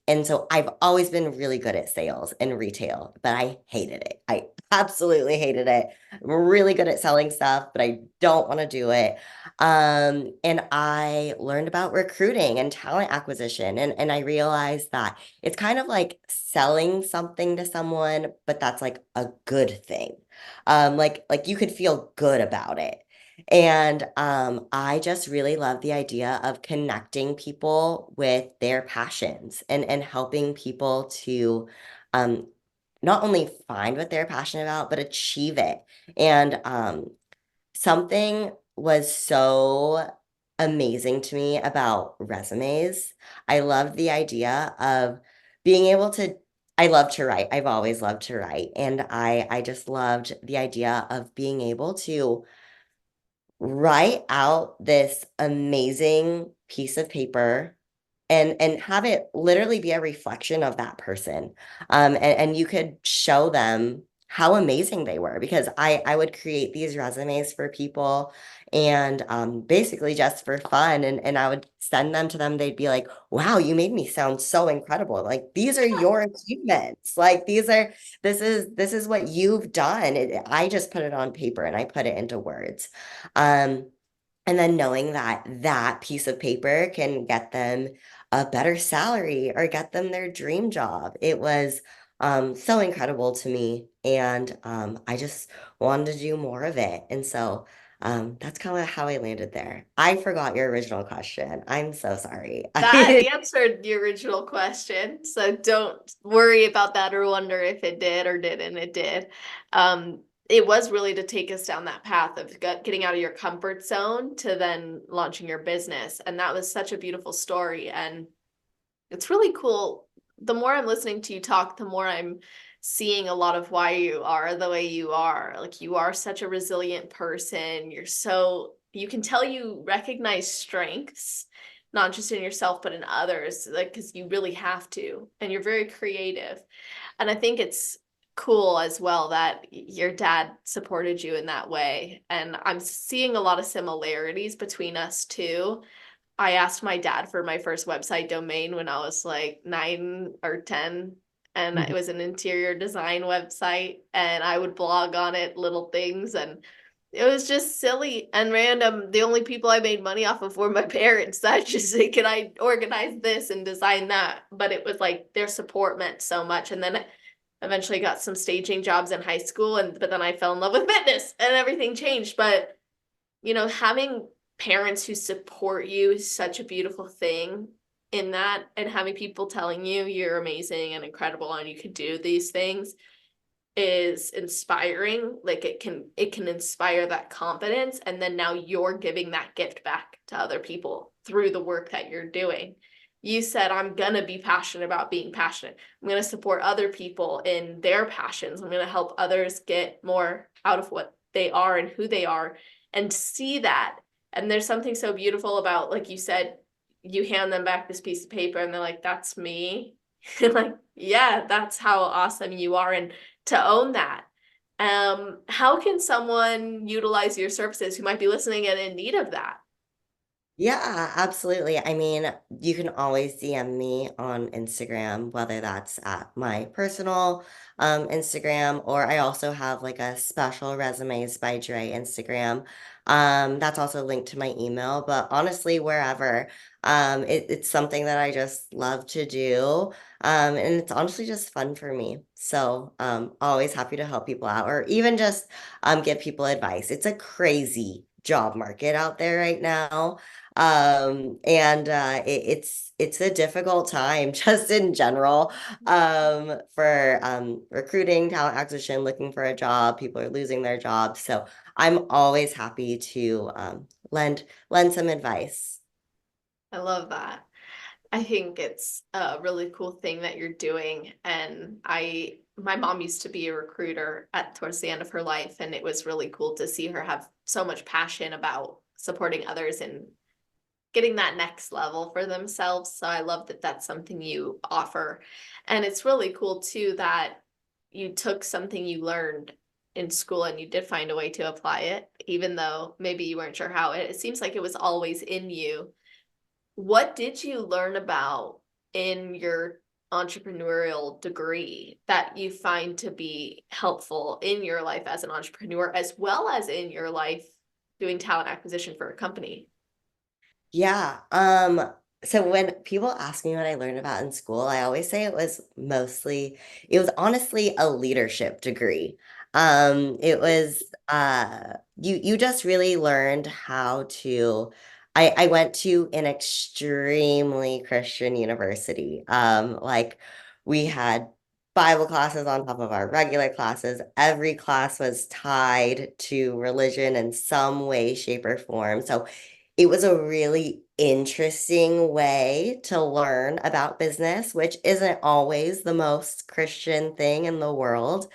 And so I've always been really good at sales and retail, but I hated it. I absolutely hated it. I'm really good at selling stuff, but I don't want to do it. And I learned about recruiting and talent acquisition, and I realized that it's kind of like selling something to someone, but that's like a good thing. Like you could feel good about it. And I just really love the idea of connecting people with their passions and helping people to um, not only find what they're passionate about, but achieve it. And something was so amazing to me about resumes. I loved the idea of being able to, I love to write. I've always loved to write. And I just loved the idea of being able to write out this amazing piece of paper and have it literally be a reflection of that person. And you could show them how amazing they were, because I would create these resumes for people, and basically just for fun, and I would send them to them. They'd be like, wow, you made me sound so incredible. Like, these are your achievements. Like, this is what you've done. I just put it on paper and I put it into words. Um, and then knowing that that piece of paper can get them a better salary or get them their dream job. It was so incredible to me. And I just wanted to do more of it. And so that's kind of how I landed there. I forgot your original question. I'm so sorry. That answered the original question, so don't worry about that or wonder if it did or didn't. It did. It was really to take us down that path of getting out of your comfort zone to then launching your business, and that was such a beautiful story. And it's really cool. The more I'm listening to you talk, the more I'm seeing a lot of why you are the way you are. Like, you are such a resilient person. You can tell you recognize strengths, not just in yourself, but in others, like, because you really have to. And you're very creative. And I think it's cool as well that your dad supported you in that way. And I'm seeing a lot of similarities between us too. I asked my dad for my first website domain when I was like 9 or 10, and it was an interior design website, and I would blog on it, little things, and it was just silly and random. The only people I made money off of were my parents. I just say, can I organize this and design that? But it was like their support meant so much. And then I eventually got some staging jobs in high school, but then I fell in love with fitness and everything changed. But having parents who support you is such a beautiful thing in that, and having people telling you you're amazing and incredible and you could do these things is inspiring. Like, it can inspire that confidence, and then now you're giving that gift back to other people through the work that you're doing. You said, I'm gonna be passionate about being passionate. I'm gonna support other people in their passions. I'm gonna help others get more out of what they are and who they are, and see that. And there's something so beautiful about, like you said, you hand them back this piece of paper and they're like, that's me. Like, yeah, that's how awesome you are. And to own that. How can someone utilize your services who might be listening and in need of that? Yeah, absolutely. I mean, you can always DM me on Instagram, whether that's at my personal Instagram, or I also have like a special resumes by Dre Instagram. That's also linked to my email, but honestly, wherever. It's something that I just love to do. And it's honestly just fun for me. So always happy to help people out or even just give people advice. It's a crazy job market out there right now. And it's a difficult time just in general for recruiting, talent acquisition, looking for a job. People are losing their jobs, so I'm always happy to lend some advice. I love that. I think it's a really cool thing that you're doing. And my mom used to be a recruiter at towards the end of her life, and it was really cool to see her have so much passion about supporting others and getting that next level for themselves. So I love that that's something you offer. And it's really cool too that you took something you learned in school and you did find a way to apply it, even though maybe you weren't sure how. It seems like it was always in you. What did you learn about in your entrepreneurial degree that you find to be helpful in your life as an entrepreneur, as well as in your life doing talent acquisition for a company? Yeah. So when people ask me what I learned about in school, I always say it was honestly a leadership degree. It was you just really learned how to I went to an extremely Christian university. Like we had Bible classes on top of our regular classes. Every class was tied to religion in some way, shape, or form. So it was a really interesting way to learn about business, which isn't always the most Christian thing in the world.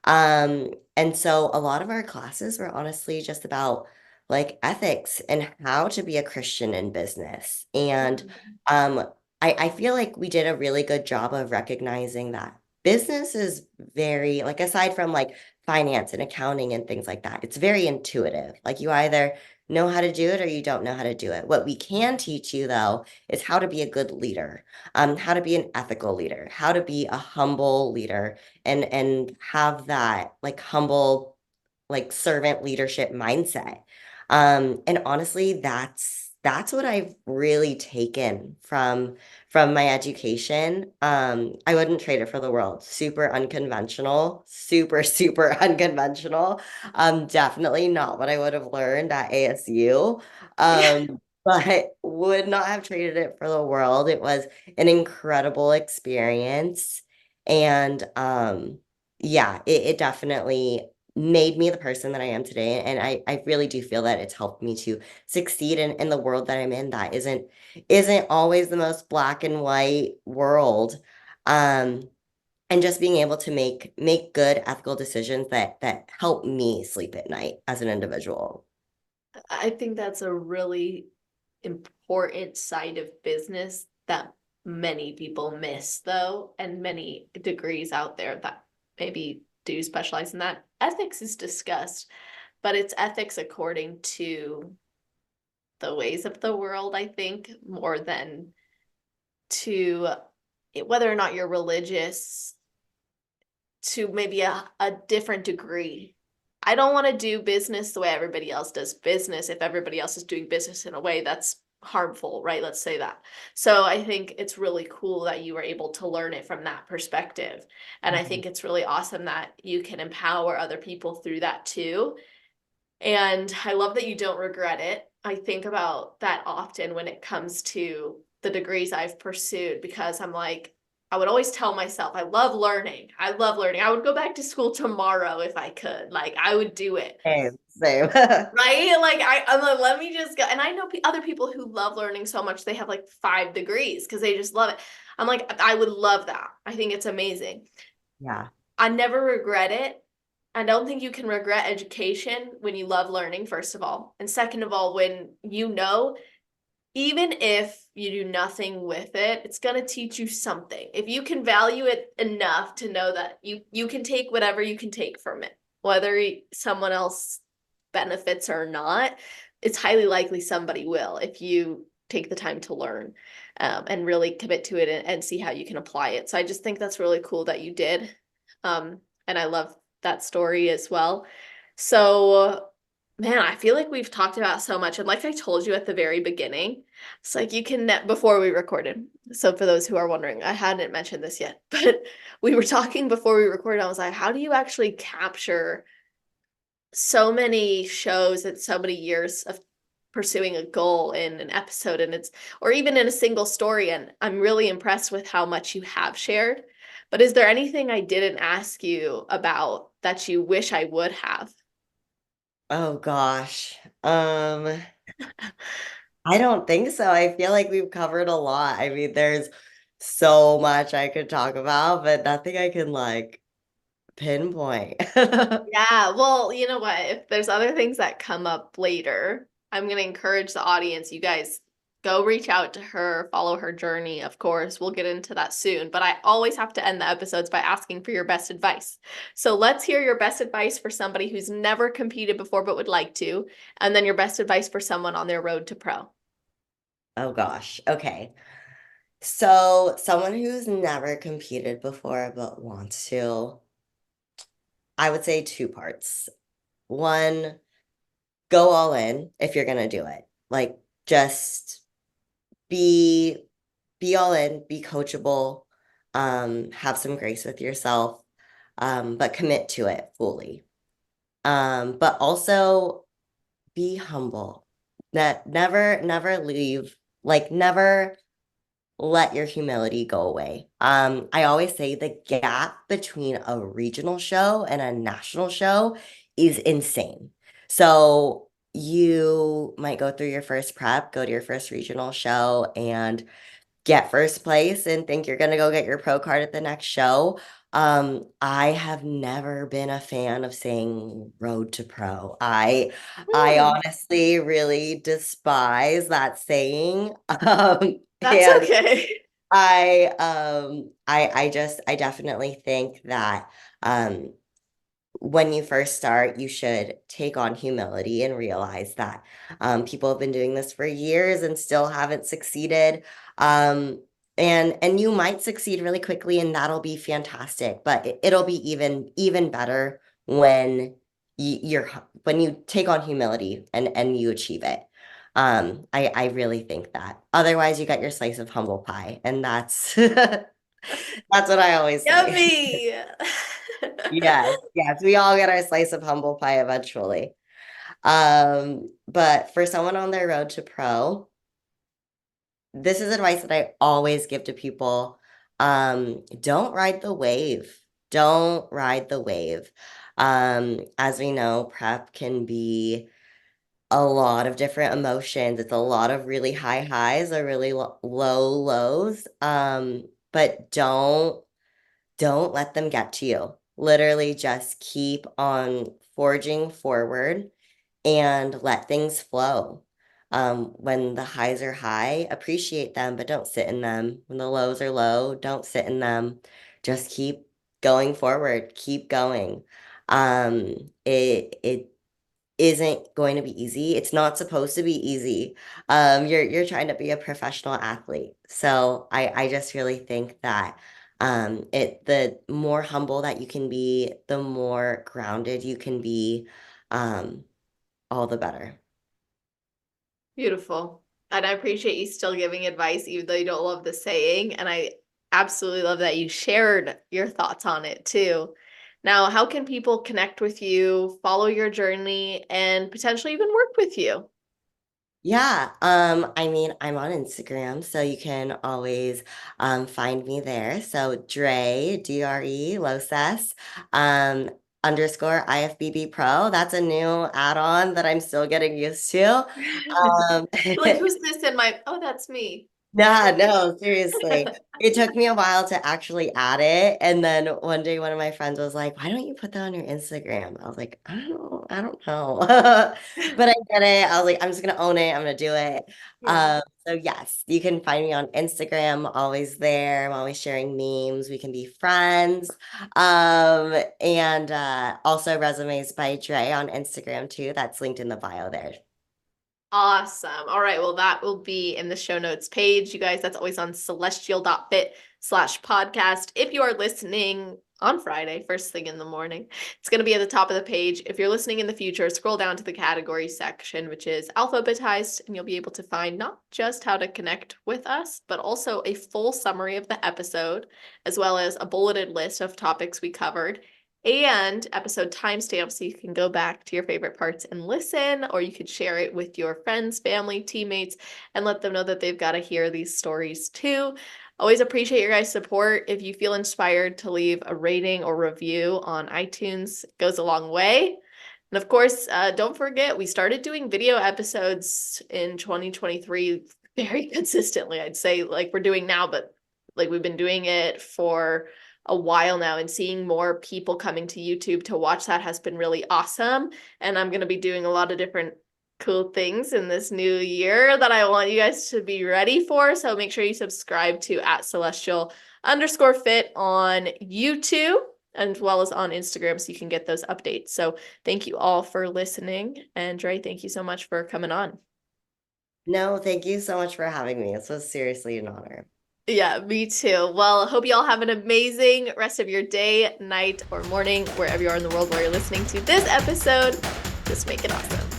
And so a lot of our classes were honestly just about like ethics and how to be a Christian in business. And Mhm. um, I feel like we did a really good job of recognizing that business is very, like, aside from like finance and accounting and things like that, it's very intuitive. Like, you either know how to do it or you don't know how to do it. What we can teach you, though, is how to be a good leader, how to be an ethical leader, how to be a humble leader and have that like humble like servant leadership mindset. And honestly, that's what I've really taken from my education. I wouldn't trade it for the world. Super unconventional, super unconventional. Definitely not what I would have learned at ASU. Yeah. But would not have traded it for the world. It was an incredible experience. And yeah, it definitely made me the person that I am today. And I really do feel that it's helped me to succeed in the world that I'm in that isn't always the most black and white world. Um, and just being able to make good ethical decisions that help me sleep at night as an individual. I think that's a really important side of business that many people miss, though, and many degrees out there that maybe do specialize in that. Ethics is discussed, but it's ethics according to the ways of the world, I think, more than to whether or not you're religious to maybe a different degree. I don't want to do business the way everybody else does business if everybody else is doing business in a way that's harmful, right? Let's say that. So I think it's really cool that you were able to learn it from that perspective. And I Mhm. think it's really awesome that you can empower other people through that too. And I love that you don't regret it. I think about that often when it comes to the degrees I've pursued because I'm like, I would always tell myself, I love learning. I love learning. I would go back to school tomorrow if I could. Like, I would do it. Same. Right? Like, I'm like, let me just go. And I know other people who love learning so much, they have like 5 degrees because they just love it. I'm like, I would love that. I think it's amazing. Yeah. I never regret it. I don't think you can regret education when you love learning, first of all. And second of all, when you know, even if you do nothing with it, it's going to teach you something. If you can value it enough to know that you can take whatever you can take from it, whether someone else benefits or not, it's highly likely somebody will if you take the time to learn and really commit to it and see how you can apply it. So I just think that's really cool that you did. And I love that story as well. So, man, I feel like we've talked about so much. And like I told you at the very beginning, it's like you can, before we recorded. So for those who are wondering, I hadn't mentioned this yet, but we were talking before we recorded. I was like, how do you actually capture so many shows and so many years of pursuing a goal in an episode and it's or even in a single story? And I'm really impressed with how much you have shared. But is there anything I didn't ask you about that you wish I would have? Oh gosh. I don't think so. I feel like we've covered a lot. I mean, there's so much I could talk about, but nothing I can like pinpoint. Yeah, well, you know what? If there's other things that come up later, I'm going to encourage the audience, you guys go reach out to her, follow her journey, of course. We'll get into that soon, but I always have to end the episodes by asking for your best advice. So let's hear your best advice for somebody who's never competed before but would like to, and then your best advice for someone on their road to pro. Oh gosh. Okay. So, someone who's never competed before but wants to, I would say two parts. One, go all in if you're gonna do it. Like just be be all in, be coachable, have some grace with yourself, but commit to it fully. But also be humble. That never leave, like never let your humility go away. I always say the gap between a regional show and a national show is insane. So you might go through your first prep, go to your first regional show, and get first place and think you're gonna go get your pro card at the next show. I have never been a fan of saying road to pro. I Hmm, honestly really despise that saying. that's And okay. I definitely think that when you first start, you should take on humility and realize that people have been doing this for years and still haven't succeeded. Um, and you might succeed really quickly, and that'll be fantastic. But it'll be even better when when you take on humility and you achieve it. I really think that. Otherwise, you got your slice of humble pie, and that's that's what I always say. Yummy. Yes, yes, we all get our slice of humble pie eventually. But for someone on their road to pro, this is advice that I always give to people. Don't ride the wave. Don't ride the wave. As we know, prep can be a lot of different emotions. It's a lot of really high highs or really low lows. But don't let them get to you. Literally just keep on forging forward and let things flow. When the highs are high, appreciate them, but don't sit in them. When the lows are low, don't sit in them. Just keep going forward, keep going. It isn't going to be easy. It's not supposed to be easy. You're trying to be a professional athlete. So I just really think that the more humble that you can be, the more grounded you can be, um, all the better. Beautiful. And I appreciate you still giving advice, even though you don't love the saying. And I absolutely love that you shared your thoughts on it too. Now, how can people connect with you, follow your journey, and potentially even work with you? Yeah, I mean, I'm on Instagram, so you can always find me there. So Dre, Loses, um, underscore IFBB Pro. That's a new add-on that I'm still getting used to. Um, Like, who's this in my, oh, that's me. Nah, no, seriously. It took me a while to actually add it. And then one day one of my friends was like, why don't you put that on your Instagram? I was like, I don't know. But I get it. I was like, I'm just gonna own it. I'm gonna do it. Yeah. So yes, you can find me on Instagram, always there. I'm always sharing memes. We can be friends. And also resumes by Dre on Instagram too. That's linked in the bio there. Awesome. All right. Well, that will be in the show notes page. You guys, that's always on celestial.fit/podcast. If you are listening on Friday, first thing in the morning, it's going to be at the top of the page. If you're listening in the future, scroll down to the category section, which is alphabetized, and you'll be able to find not just how to connect with us, but also a full summary of the episode, as well as a bulleted list of topics we covered and episode timestamps so you can go back to your favorite parts and listen, or you could share it with your friends, family, teammates, and let them know that they've got to hear these stories too. Always appreciate your guys' support. If you feel inspired to leave a rating or review on iTunes, it goes a long way. And of course, don't forget, we started doing video episodes in 2023 very consistently. I'd say like we're doing now, but like we've been doing it for a while now, and seeing more people coming to YouTube to watch that has been really awesome. And I'm going to be doing a lot of different cool things in this new year that I want you guys to be ready for. So make sure you subscribe to @celestial_fit on YouTube, as well as on Instagram, so you can get those updates. So thank you all for listening. And Dre, thank you so much for coming on. No, thank you so much for having me. This was seriously an honor. Yeah, me too. Well, I hope you all have an amazing rest of your day, night, or morning, wherever you are in the world where you're listening to this episode. Just make it awesome.